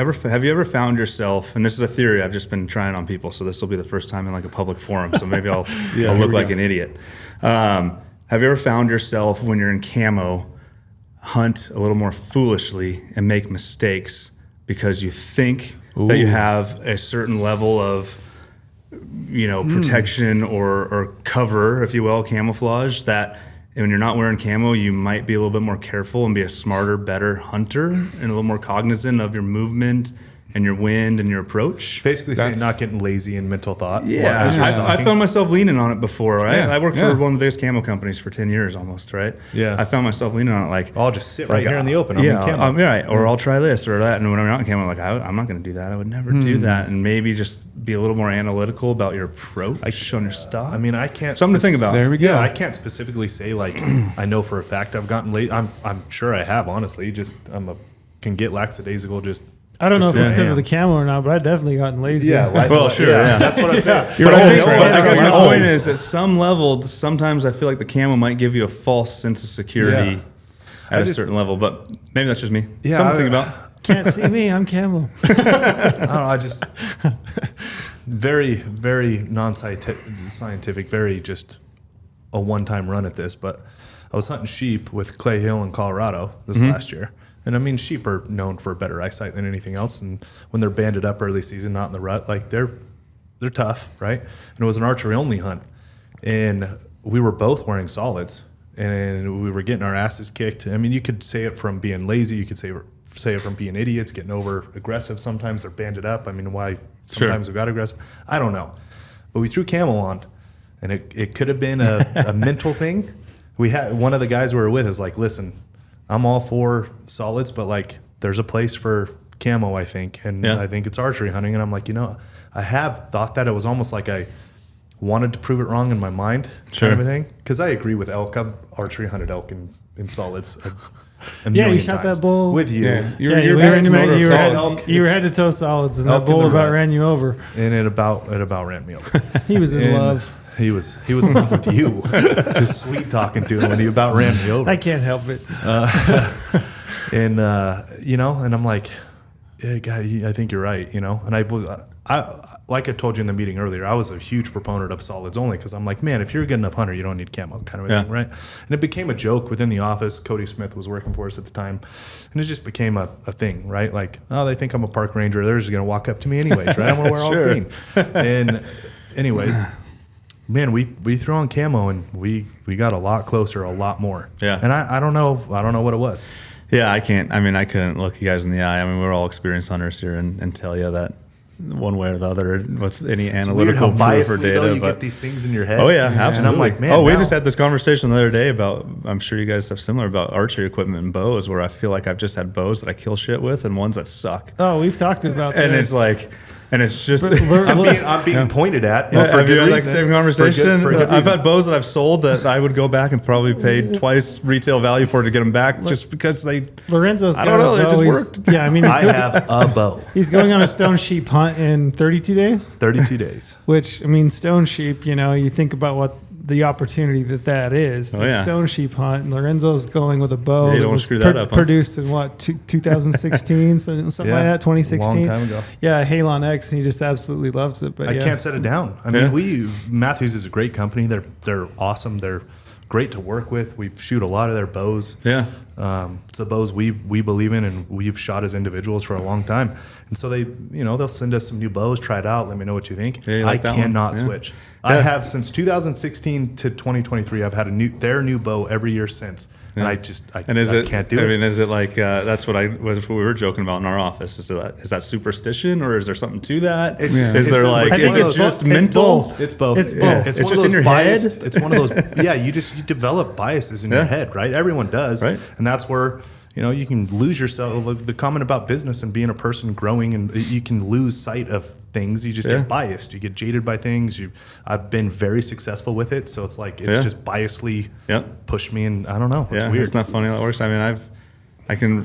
ever found yourself, and this is a theory I've just been trying on people, so this will be the first time in like a public forum, so maybe I'll look like an idiot. Have you ever found yourself when you're in camo, hunt a little more foolishly and make mistakes because you think that you have a certain level of protection or cover, if you will, camouflage, that when you're not wearing camo, you might be a little bit more careful and be a smarter, better hunter and a little more cognizant of your movement and your wind and your approach. Basically saying not getting lazy in mental thought. Yeah, as you're I stalking. found myself leaning on it before, right? Yeah, I worked yeah. for one of the biggest camo companies for 10 years almost, right? Yeah. I found myself leaning on it like, I'll just sit right here in the open. I'm in camo. right. Or I'll try this or that. And when I'm not in camo, I'm like, I'm not going to do that. I would never do that. And maybe just be a little more analytical about your approach on your stuff. I mean, I can't. Something to think about. There we go. Yeah, I can't specifically say like I know for a fact I've gotten late. I'm sure I have, honestly. Just can get lackadaisical. Just I don't know if it's because yeah. of the camo or not, but I definitely gotten lazy. Well, sure, yeah. That's what I'm saying. You're But old, I know right? what I guess my I'm point old. is, at some level, sometimes I feel like the camo might give you a false sense of security at a certain level, but maybe that's just me. Yeah, Something to think about. Can't see me. I'm camo. I don't know. I just very, very non-scientific, very just a one-time run at this. But I was hunting sheep with Clay Hill in Colorado this last year. And I mean, sheep are known for better eyesight than anything else. And when they're banded up early season, not in the rut, like they're tough, right? And it was an archery only hunt. And we were both wearing solids and we were getting our asses kicked. I mean, you could say it from being lazy. You could say it from being idiots, getting over aggressive. Sometimes they're banded up. I mean, why sometimes we got aggressive? I don't know. But we threw camo on and it could have been a mental thing. We had one of the guys we were with is like, listen, I'm all for solids, but like there's a place for camo, I think. And I think it's archery hunting. And I'm like, I have thought that. It was almost like I wanted to prove it wrong in my mind, kind of a thing. Because I agree with elk. I've archery hunted elk in solids. Yeah, you shot that bull with you. Yeah. You You're were head to toe solids, and that elk in bull the about rut. ran you over. And it about ran me over. He was in And love. He was in love with you. Just sweet talking to him when he about ran me over. I can't help it. And and I'm like, yeah, guy, I think you're right, And I like I told you in the meeting earlier, I was a huge proponent of solids only because I'm like, man, if you're a good enough hunter, you don't need camo, kind of a thing, right? And it became a joke within the office. Cody Smith was working for us at the time, and it just became a thing, right? Like, oh, they think I'm a park ranger. They're just gonna walk up to me anyways, right? I'm gonna wear all green. And anyways, man, we threw on camo and we got a lot closer, a lot more. Yeah. And I don't know what it was. Yeah, I couldn't look you guys in the eye. I mean, we're all experienced hunters here and tell you that one way or the other with any It's weird analytical how proof or biasly, data. though, you but get these things in your head. oh yeah, absolutely. And I'm like, man. we now- just had this conversation the other day about. I'm sure you guys have similar about archery equipment and bows, where I feel like I've just had bows that I kill shit with and ones that suck. Oh, we've talked about And this. it's like, and it's just. I'm being pointed at. Yeah, For have good you had that reason. same conversation? For good I've reason. had bows that I've sold that I would go back and probably pay twice retail value for to get them back, just because they. Lorenzo's I got don't know, a they bow. just He's- worked. Yeah, I mean, I have a bow. he's going on a stone sheep hunt in 32 days, 32 days. which, I mean, stone sheep, you think about what the opportunity that is. Oh, The yeah. stone sheep hunt. And Lorenzo's going with a bow Yeah, you that don't wanna was screw that up, huh? produced in 2016, something like that, 2016. Long time ago. Yeah, Halon X, and he just absolutely loves it. But I yeah. can't set it down. I mean, Matthews is a great company. They're awesome. They're great to work with. We shoot a lot of their bows. Yeah. It's the bows we believe in, and we've shot as individuals for a long time. And so they'll send us some new bows, try it out, let me know what you think. Yeah, you like I that one? cannot Yeah. switch. I have since 2016 to 2023. I've had their new bow every year since, and I can't do it. I mean, is it like that's what we were joking about in our office? Is that superstition, or is there something to that? It's- Is there like I is think it it's just both. mental? It's both. It's both. It's It's one just of those in your biased. head? It's one of those. Yeah, you develop biases in your head, right? Everyone does, Right. And that's where you can lose yourself. Like the comment about business and being a person growing, and you can lose sight of things. You just get biased. You get jaded by things. I've been very successful with it, so it's like it's just biasly pushed me, and I don't know. It's weird. It's not funny how that works. I mean, I can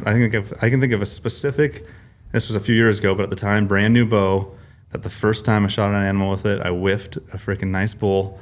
think of a specific. This was a few years ago, but at the time, brand new bow. That the first time I shot an animal with it, I whiffed a freaking nice bull.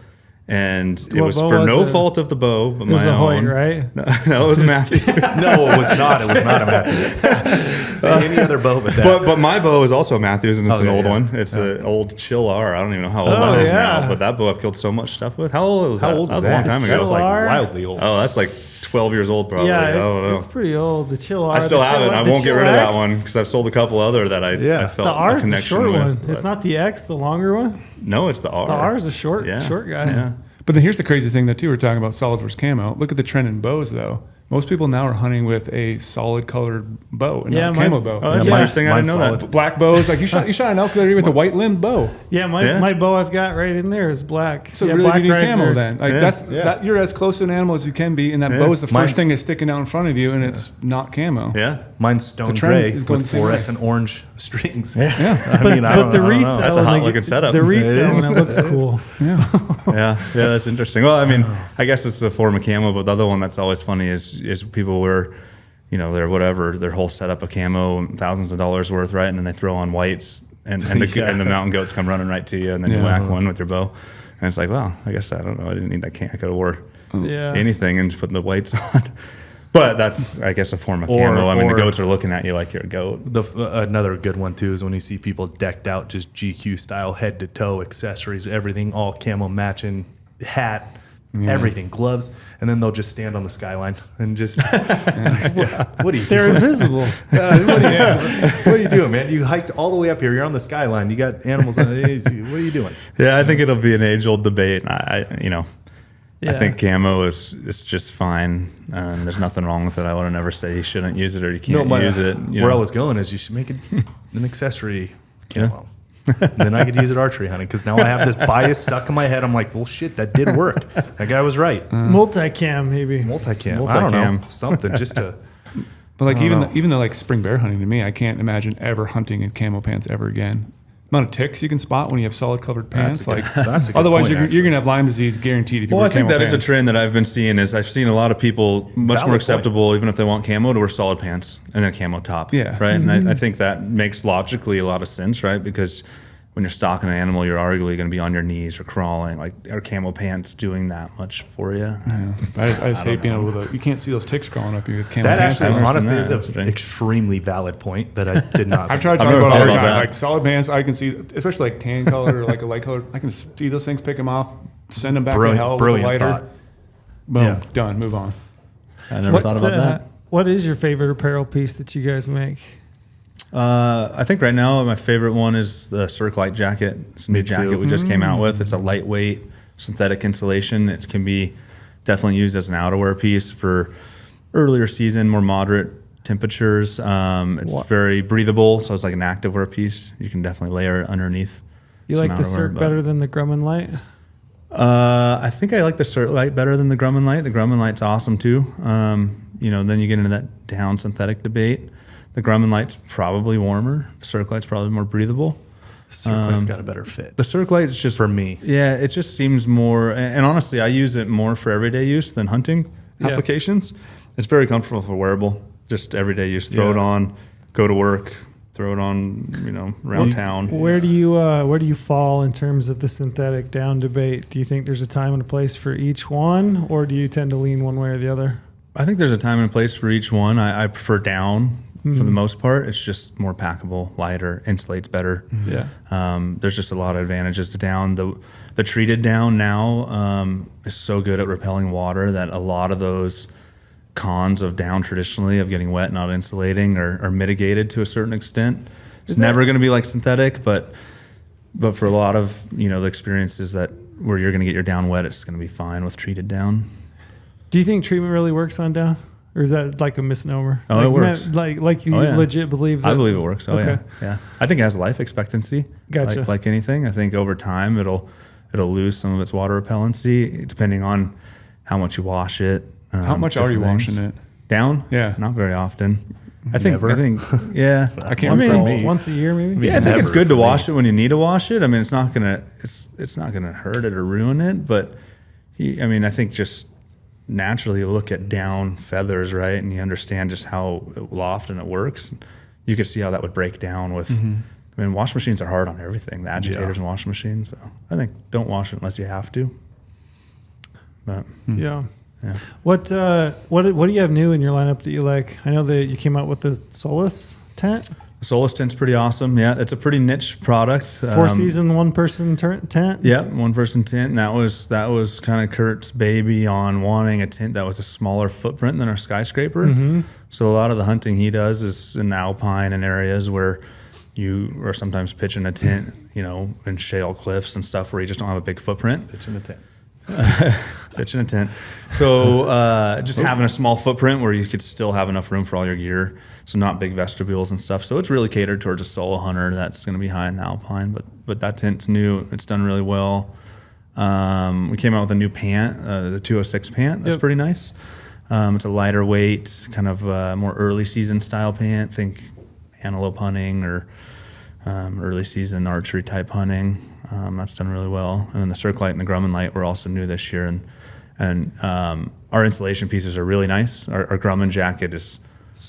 And it What was bow for was no it? fault of the bow, but It was my a own. Hoyt, right? No, it was Matthew. No, it was not. It was not a Matthews. Say any other bow but that. But my bow is also a Matthews, and it's an Okay, old yeah. one. It's an old Chill R. I don't even know how old Oh, that is yeah. now. But that bow I've killed so much stuff with. How old was that? How old That is was a long that? time ago. That's like R? wildly old. Oh, that's like 12 years old probably. I don't Yeah, know. it's pretty old. The Chill R. I still the have it. Chill- I the won't get Chill rid of that X. one because I've sold a couple other that I Yeah. felt The R a is the connection short with. one. but- It's not the X, the longer one. No, it's the R. The R is a short guy. Yeah. But then here's the crazy thing that too, we're talking about solids versus camo. Look at the trend in bows though. Most people now are hunting with a solid colored bow and not a camo bow. Oh, that's Yeah, interesting. I mine's didn't know solid. that. Black bows, like you shot an elk the other day with a white limbed bow. Yeah, my bow I've got right in there is black. So yeah, really black you need riser. camo then. Like Yeah. that you're as close to an animal as you can be, and that bow is the first Mine's- thing that's sticking out in front of you, and it's not camo. Yeah. Mine's stone trend gray is going with the same way. fluorescent orange strings. Yeah. I mean, I But don't the know. resale, That's a hot when they looking get- setup. The It resale is. when it looks cool. Yeah, that's interesting. Well, I mean, I guess it's a form of camo, but the other one that's always funny is people were, their whole setup of camo, thousands of dollars worth, right? And then they throw on whites, and the mountain goats come running right to you, and then you whack one with your bow, and it's like, well, I guess I don't know, I didn't need that I could have wore Yeah. anything and just put the whites on. But that's, I guess, a form of camo. I mean, the goats are looking at you like you're a goat. Another good one too is when you see people decked out just GQ style, head to toe, accessories, everything, all camo matching, hat, everything, gloves, and then they'll just stand on the skyline and just what are you They're doing? invisible. What are you doing, man? You hiked all the way up here. You're on the skyline. You got animals. What are you doing? Yeah, I think it'll be an age-old debate. I Yeah. think camo is just fine. There's nothing wrong with it. I would never say you shouldn't use it or you can't use it. Where I was going is you should make it an accessory camo. Then I could use it archery hunting because now I have this bias stuck in my head. I'm like, well, shit, that did work. That guy was right. Multicam, maybe. Multicam. I don't know. Multicam. Something just to. But like don't know. even though like spring bear hunting to me, I can't imagine ever hunting in camo pants ever again. Amount of ticks you can spot when you have solid covered pants. That's a good- Like that's a good otherwise point, you're gonna have Lyme disease guaranteed if you Well, wear I think camo that is a pants. trend that I've been seeing. Is I've seen a lot of people much Valid more point. acceptable, even if they want camo, to wear solid pants and then a camo top. Yeah. Right. And I think that makes logically a lot of sense, right? Because when you're stalking an animal, you're arguably going to be on your knees or crawling. Like, are camo pants doing that much for you? Yeah. I just hate being able to. You can't see those ticks crawling up you with camo That pants. actually, I've never honestly, seen is that. That's an strange. extremely valid point that I did not. I've tried to I've talk never about it thought all the about time. that. Like solid pants, I can see, especially like tan color or like a light color. I can see those things, pick them off, send them back to hell with a Brilliant lighter. thought. Boom, Yeah. done, move on. I never thought about that. What is your favorite apparel piece that you guys make? I think right now my favorite one is the Cirque Light jacket. It's a new Me too. jacket we just came out with. It's a lightweight synthetic insulation. It can be definitely used as an outerwear piece for earlier season, more moderate temperatures. It's very breathable, so it's like an activewear piece. You can definitely layer it underneath. You like the Cirque better than the Grumman Light? I think I like the Cirque Light better than the Grumman Light. The Grumman Light's awesome too. Then you get into that down synthetic debate. The Grumman Light's probably warmer. The Cirque Light's probably more breathable. The Cirque Light's got a better fit. The Cirque Light is just, for me. Yeah, it just seems more, and honestly, I use it more for everyday use than hunting applications. It's very comfortable for wearable, just everyday use. Throw it on, go to work, throw it on, around town. Where do you fall in terms of the synthetic down debate? Do you think there's a time and a place for each one, or do you tend to lean one way or the other? I think there's a time and a place for each one. I prefer down. For the most part, it's just more packable, lighter, insulates better. Yeah. There's just a lot of advantages to down. The treated down now is so good at repelling water that a lot of those cons of down traditionally of getting wet, not insulating, are mitigated to a certain extent. It's never going to be like synthetic, but for a lot of the experiences that where you're going to get your down wet, it's going to be fine with treated down. Do you think treatment really works on down? Or is that like a misnomer? Oh, it works. Like you legit believe that? I believe it works. Oh, okay. Yeah. I think it has life expectancy. Gotcha. Like anything. I think over time it'll lose some of its water repellency depending on how much you wash it. How much are you washing it? Down? Yeah. Not very often. I think, yeah. I can't remember. Once a year maybe? Yeah, I think it's good to wash it when you need to wash it. I mean, it's not gonna hurt it or ruin it, but I think just naturally you look at down feathers, right, and you understand just how often it works. You could see how that would break down with. Wash machines are hard on everything. The agitators and washing machines. So I think don't wash it unless you have to. But yeah. What do you have new in your lineup that you like? I know that you came out with the Soloist tent. The Soloist tent's pretty awesome. Yeah, it's a pretty niche product. 4-season, one-person tent. Yeah, one-person tent. And that was kind of Kurt's baby on wanting a tent that was a smaller footprint than our skyscraper. So a lot of the hunting he does is in the alpine and areas where you are sometimes pitching a tent, in shale cliffs and stuff where you just don't have a big footprint. Pitching a tent. Pitching a tent. So just having a small footprint where you could still have enough room for all your gear. So not big vestibules and stuff. So it's really catered towards a solo hunter that's going to be high in the alpine. But that tent's new. It's done really well. We came out with a new pant, the 206 pant. That's pretty nice. It's a lighter weight, kind of more early season style pant. Think antelope hunting or early season archery type hunting. That's done really well. And then the Cirque Light and the Grumman Light were also new this year. And our insulation pieces are really nice. Our Grumman jacket is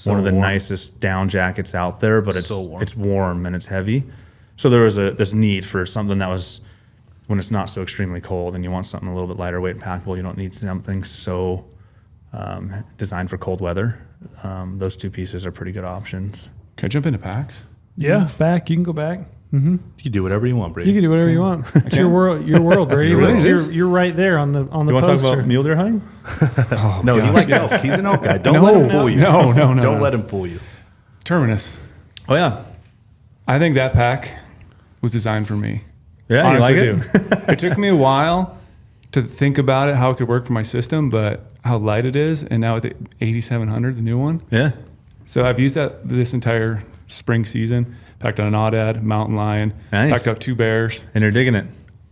one of the nicest down jackets out there, but it's warm and it's heavy. So there was this need for something that was, when it's not so extremely cold and you want something a little bit lighter weight and packable, you don't need something so designed for cold weather. Those two pieces are pretty good options. Can I jump into packs? Yeah, back. You can go back. You can do whatever you want, Brady. You can do whatever you want. It's your world, Brady. You're right there on the You poster. want to talk about mule deer hunting? No, he likes elk. He's an elk guy. Don't let him fool you. No. Don't let him fool you. Terminus. Oh, yeah. I think that pack was designed for me. Yeah, honestly, you like it? It took me a while to think about it, how it could work for my system, but how light it is, and now with the 8700, the new one. Yeah. So I've used that this entire spring season. Packed on an Aoudad, mountain lion. Nice. Packed out 2 bears. And you're digging it.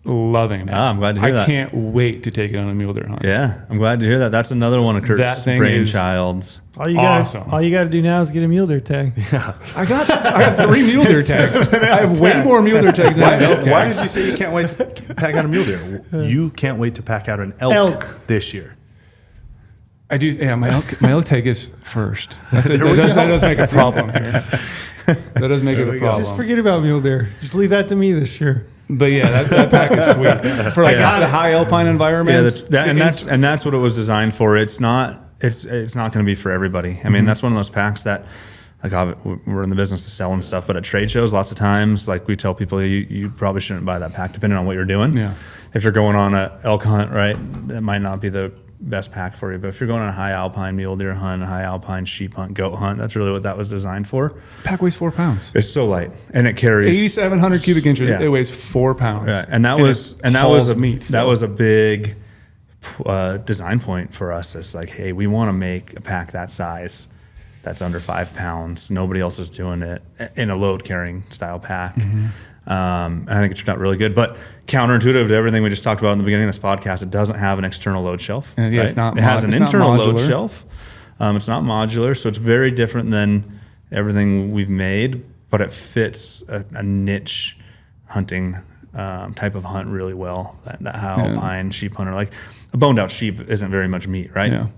Loving it. I'm glad to hear that. I can't wait to take it on a mule deer hunt. Yeah, I'm glad to hear that. That's another one of Kurt's brainchilds. All you Awesome. All you got to do now is get a mule deer tag. Yeah. I got 3 mule deer tags. I have way more mule deer tags than I have elk tags. Why did you say you can't wait to pack out a mule deer? You can't wait to pack out an elk this year. I do. Yeah, my elk tag is first. That does make a problem here. That does make it a problem. Just forget about mule deer. Just leave that to me this year. But yeah, that pack is sweet for like the high alpine environments. Yeah, and that's what it was designed for. It's not going to be for everybody. I mean, that's one of those packs that, like, we're in the business of selling stuff, but at trade shows, lots of times, like, we tell people you probably shouldn't buy that pack, depending on what you're doing. Yeah. If you're going on a elk hunt, right, that might not be the best pack for you. But if you're going on a high alpine mule deer hunt, a high alpine sheep hunt, goat hunt, that's really what that was designed for. Pack weighs 4 pounds. It's so light, and it carries 8,700 cubic inches. Yeah. It weighs 4 pounds. Yeah, and that was a big design point for us. It's like, hey, we want to make a pack that size that's under 5 pounds. Nobody else is doing it in a load carrying style pack. I think it turned out really good, but counterintuitive to everything we just talked about in the beginning of this podcast, it doesn't have an external load shelf. Yeah, right? it has an internal load modular. shelf. It's not modular, so it's very different than everything we've made, but it fits a niche hunting type of hunt really well. That alpine sheep hunter, like a boned out sheep isn't very much meat, right? Yeah.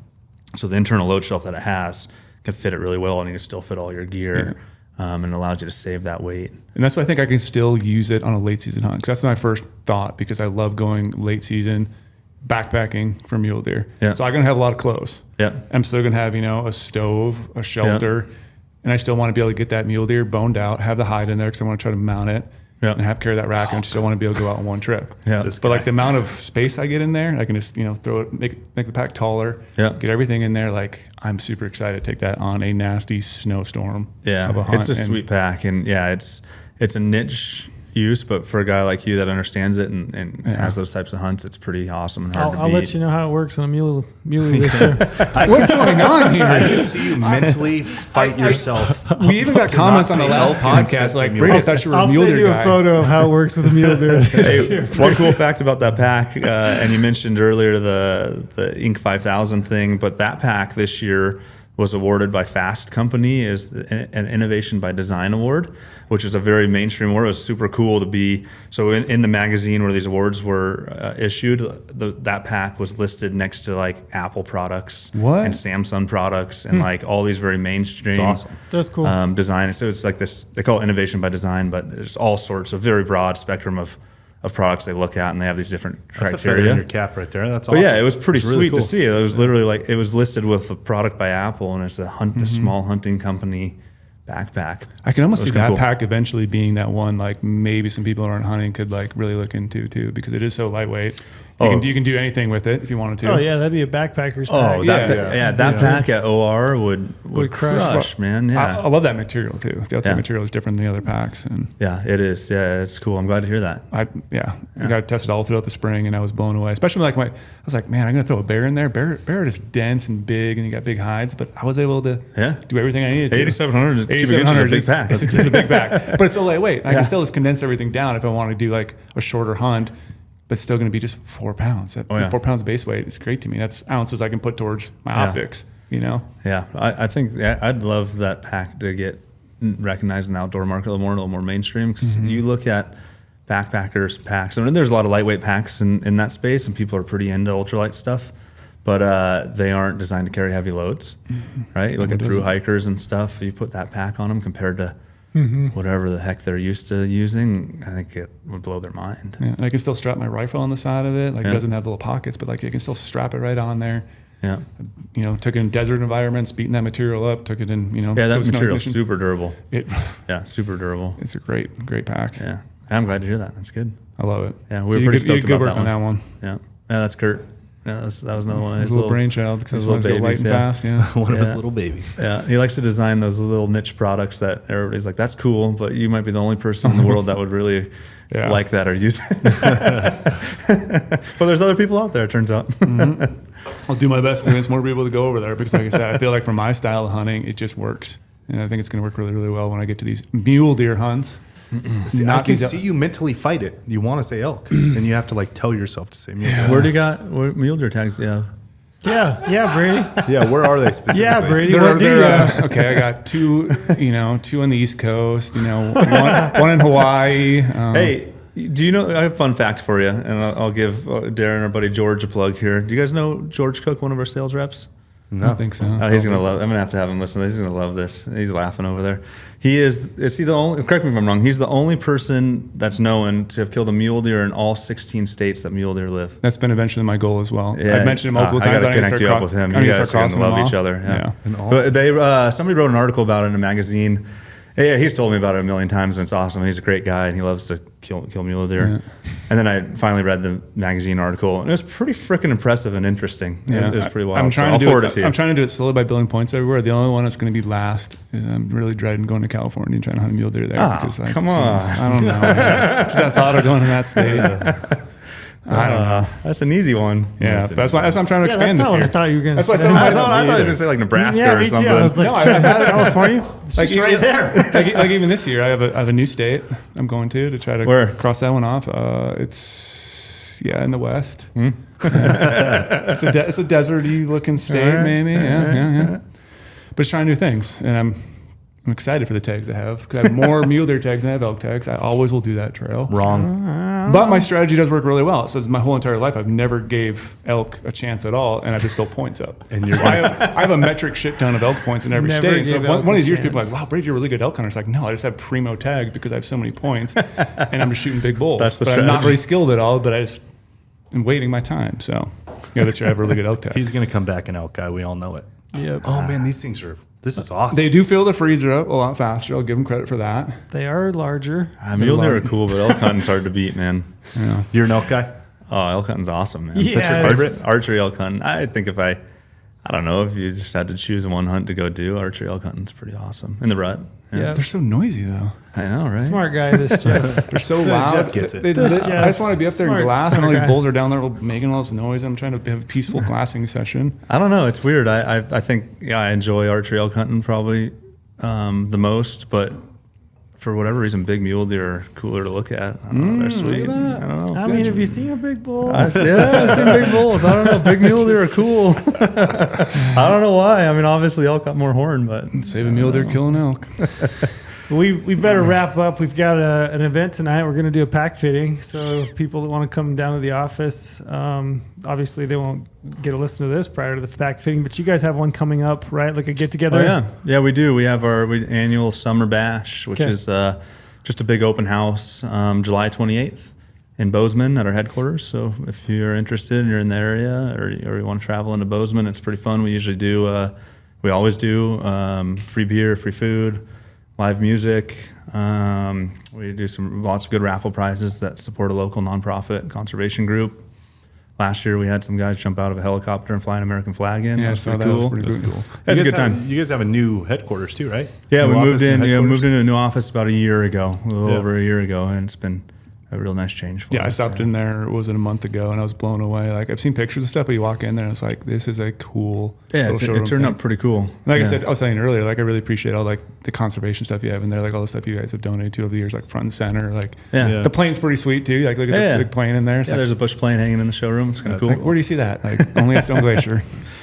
So the internal load shelf that it has can fit it really well, and you can still fit all your gear. And it allows you to save that weight. And that's why I think I can still use it on a late season hunt. Because that's my first thought, because I love going late season backpacking for mule deer. Yeah. So I'm going to have a lot of clothes. Yeah. I'm still going to have, a stove, a shelter, and I still want to be able to get that mule deer boned out, have the hide in there because I want to try to mount it. Yeah. And carry that rack, and still want to be able to go out on one trip. Yeah. But like the amount of space I get in there, I can just throw it, make the pack taller, get everything in there. Like I'm super excited to take that on a nasty snowstorm. Yeah, of a hunt. it's a sweet pack, and it's a niche use, but for a guy like you that understands it and has those types of hunts, it's pretty awesome and hard to beat. I'll let you know how it works on a mule this year. What's going on here? I can see you mentally fight yourself. We even got to comments not on the say last elk and podcast instead like, say Brady, I mule. thought you were I'll a mule send deer you guy. a photo of how it works with a mule deer. Hey, one cool fact about that pack, and you mentioned earlier the Inc. 5000 thing, but that pack this year was awarded by Fast Company as an Innovation by Design Award, which is a very mainstream award. It was super cool to be. So in the magazine where these awards were issued, that pack was listed next to like Apple products and Samsung products and like all these very mainstream. That's awesome. That's cool. Design. So it's like this, they call it Innovation by Design, but there's all sorts of very broad spectrum of products they look at, and they have these different That's a criteria. feather in your cap right there. That's But awesome. yeah, it was pretty It's really sweet cool. to see. It was literally like it was listed with a product by Apple, and it's a small hunting company backpack. I can almost That was see kinda that cool. pack eventually being that one like maybe some people who aren't hunting could like really look into too, because it is so lightweight. You can do anything with it if you wanted to. Oh yeah, that'd be a backpacker's pack. Oh, that pack at OR would crush, man. Yeah, I love that material too. The outside Yeah. material is different than the other packs, and yeah, it is. Yeah, it's cool. I'm glad to hear that. I got to test it all throughout the spring, and I was blown away. Especially like I was like, man, I'm gonna throw a bear in there. Bear is dense and big, and you got big hides, but I was able to do everything I needed to. 8,700 cubic inches is a big pack. It's a big pack, but it's still lightweight. I can still just condense everything down if I want to do like a shorter hunt, but it's still going to be just 4 pounds. 4 pounds base weight is great to me. That's ounces I can put towards my optics. Yeah, I think I'd love that pack to get recognized in the outdoor market a little more mainstream. Because you look at backpackers packs. I mean, there's a lot of lightweight packs in that space, and people are pretty into ultralight stuff. But they aren't designed to carry heavy loads, right? You look at through hikers and stuff. You put that pack on them compared to whatever the heck they're used to using. I think it would blow their mind. Yeah, and I can still strap my rifle on the side of it. Like it doesn't have little pockets, but like you can still strap it right on there. Yeah. Took it in desert environments, beating that material up. Took it in, Yeah, that material's super durable. Super durable. It's a great pack. Yeah, I'm glad to hear that. That's good. I love it. Yeah, we were pretty stoked good about work that on that one. Yeah, that's Kurt. Yeah, that was another one. His little brainchild, because his his little little babies, babies, light and fast. Yeah. One of his little babies. Yeah, he likes to design those little niche products that everybody's like, that's cool, but you might be the only person in the world that would really like that or use it. But there's other people out there, it turns out. I'll do my best to convince more people to go over there, because like I said, I feel like for my style of hunting, it just works. And I think it's going to work really, really well when I get to these mule deer hunts. See, I can see you mentally fight it. You want to say elk, and you have to like tell yourself to say mule deer. Where do you got mule deer tags? Do you have? Yeah, Brady. Yeah, where are they specifically? Yeah, Brady. Okay, I got two on the East Coast, one in Hawaii. Hey, do you know, I have a fun fact for you, and I'll give Darren, our buddy George, a plug here. Do you guys know George Cook, one of our sales reps? No. I don't think so. Oh, he's gonna love. I'm gonna have him listen. He's gonna love this. He's laughing over there. Is he the only? Correct me if I'm wrong. He's the only person that's known to have killed a mule deer in all 16 states that mule deer live. That's been eventually my goal as well. Yeah. I've mentioned it multiple times. I gotta connect you up with him. You guys are gonna love each other. Yeah. But they somebody wrote an article about it in a magazine. Yeah, he's told me about it a million times, and it's awesome. He's a great guy, and he loves to kill mule deer. Yeah. And then I finally read the magazine article, and it was pretty freaking impressive and interesting. Yeah. It was pretty wild. I'm trying I'll to forward it to you. I'm trying to do it slowly by building points everywhere. The only one that's going to be last is I'm really dreading going to California and trying to hunt a mule deer there. Come on. I don't know. Just that thought of going to that state. I don't know. That's an easy one. Yeah, that's why I'm trying to Yeah, expand that's this not year. what I thought you were going to That's why say. some- I thought you were going to say like Nebraska Yeah, or me too. something. I was like, No, I've had it. California? It's Like just even, right there. like even this year, I have a new state I'm going to try to Where? cross that one off. It's in the West. It's a deserty looking state, Alright, maybe. Yeah. But it's trying new things, and I'm excited for the tags I have because I have more mule deer tags than I have elk tags. I always will do that trail. Wrong. But my strategy does work really well. So my whole entire life, I've never gave elk a chance at all, and I've just built points up. And you're So I have a metric shit ton of elk points in every Never state. So gave one elk of a these years, people are chance. like, "Wow, Brady, you're a really good elk hunter." It's like, no, I just have primo tags because I have so many points, and I'm just shooting big bulls. That's the but I'm not strategy. really skilled at all. But I just am waiting my time. So this year I have a really good elk tag. He's going to come back an elk guy. We all know it. Yep. Oh, man, this is awesome. They do fill the freezer up a lot faster. I'll give them credit for that. They are larger. Mule deer are cool, but elk hunting's hard to beat, man. Yeah. You're an elk guy? Oh, elk hunting's awesome, man. Yeah, That's your it's- favorite? Archery elk hunting. I think if I don't know, if you just had to choose one hunt to go do, archery elk hunting's pretty awesome. In the rut. Yeah. They're so noisy though. I know, right? Smart guy, this Jeff. They're so So loud. Jeff gets it. I just want to be up there in Smart- glass, and all smart these guy. bulls are down there making all this noise. I'm trying to have a peaceful glassing session. I don't know. It's weird. I think I enjoy archery elk hunting probably the most, but for whatever reason, big mule deer are cooler to look at. I don't know. They're sweet. I don't know. I mean, have you seen a big bull? I've seen big bulls. I don't know. Big mule deer are cool. I don't know why. I mean, obviously elk got more horn, but Save a mule deer, kill an elk. We better wrap up. We've got an event tonight. We're going to do a pack fitting. So people that want to come down to the office, obviously they won't get to listen to this prior to the pack fitting, but you guys have one coming up, right? Like a get together. Oh, yeah, we do. We have our annual summer bash, which Okay. is just a big open house, July 28th in Bozeman at our headquarters. So if you're interested and you're in the area or you want to travel into Bozeman, it's pretty fun. We usually do, we always do free beer, free food, live music. We do lots of good raffle prizes that support a local nonprofit conservation group. Last year we had some guys jump out of a helicopter and fly an American flag in. Yeah, That I was saw pretty that. cool. That was pretty cool. That's a You good guys time. You guys have a new headquarters too, right? Yeah, New we moved office, new in. Yeah, headquarters? moved into a new office about a year ago, a little Yeah. over a year ago, and it's been a real nice change for us. Yeah, I stopped in there, was it a month ago, and I was blown away. Like, I've seen pictures of stuff, but you walk in there and it's like, this is a cool Yeah, little it showroom turned thing. out pretty cool. Like Yeah. I said, I was saying earlier, like I really appreciate all like the conservation stuff you have in there, like all the stuff you guys have donated to over the years, like front and center. Like Yeah. the plane's pretty sweet too. Like look at Yeah. the big plane in there. It's Yeah, like, there's a bush plane hanging in the showroom. It's kind of That's cool. where do you see that? Like only at Stone Glacier.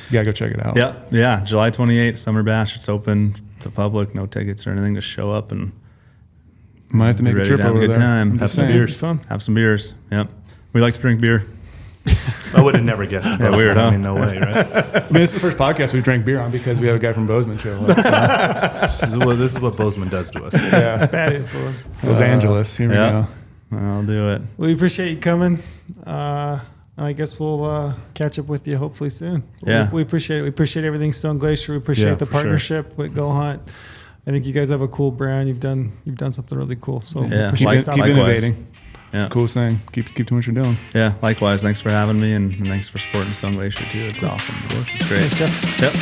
You gotta go check it out. Yeah, July 28th, Summer Bash. It's open to public, no tickets or anything. Just show up and Might have to be make a ready trip to have a over good there. time. I'm Have just some saying. beers. It's fun. have some beers. Yep. We like to drink beer. I would have never guessed. Yeah, weird, I huh? mean, no way, right? I mean, this is the first podcast we drank beer on because we have a guy from Bozeman show up. This is what Bozeman does to us. Yeah, Bad influence. Los Angeles. Here we yeah. go. I'll do it. We appreciate you coming. And I guess we'll catch up with you hopefully soon. Yeah. We appreciate it. We appreciate everything Stone Glacier. We appreciate Yeah, the for sure. partnership with GOHUNT. I think you guys have a cool brand. You've done something really cool. So we Yeah. appreciate you Keep stopping keep by. Likewise. innovating. It's Yeah. the coolest thing. Keep doing what you're doing. Yeah, likewise. Thanks for having me and thanks for supporting Stone Glacier too. It's awesome. It's great. Thanks, Jeff. Yep.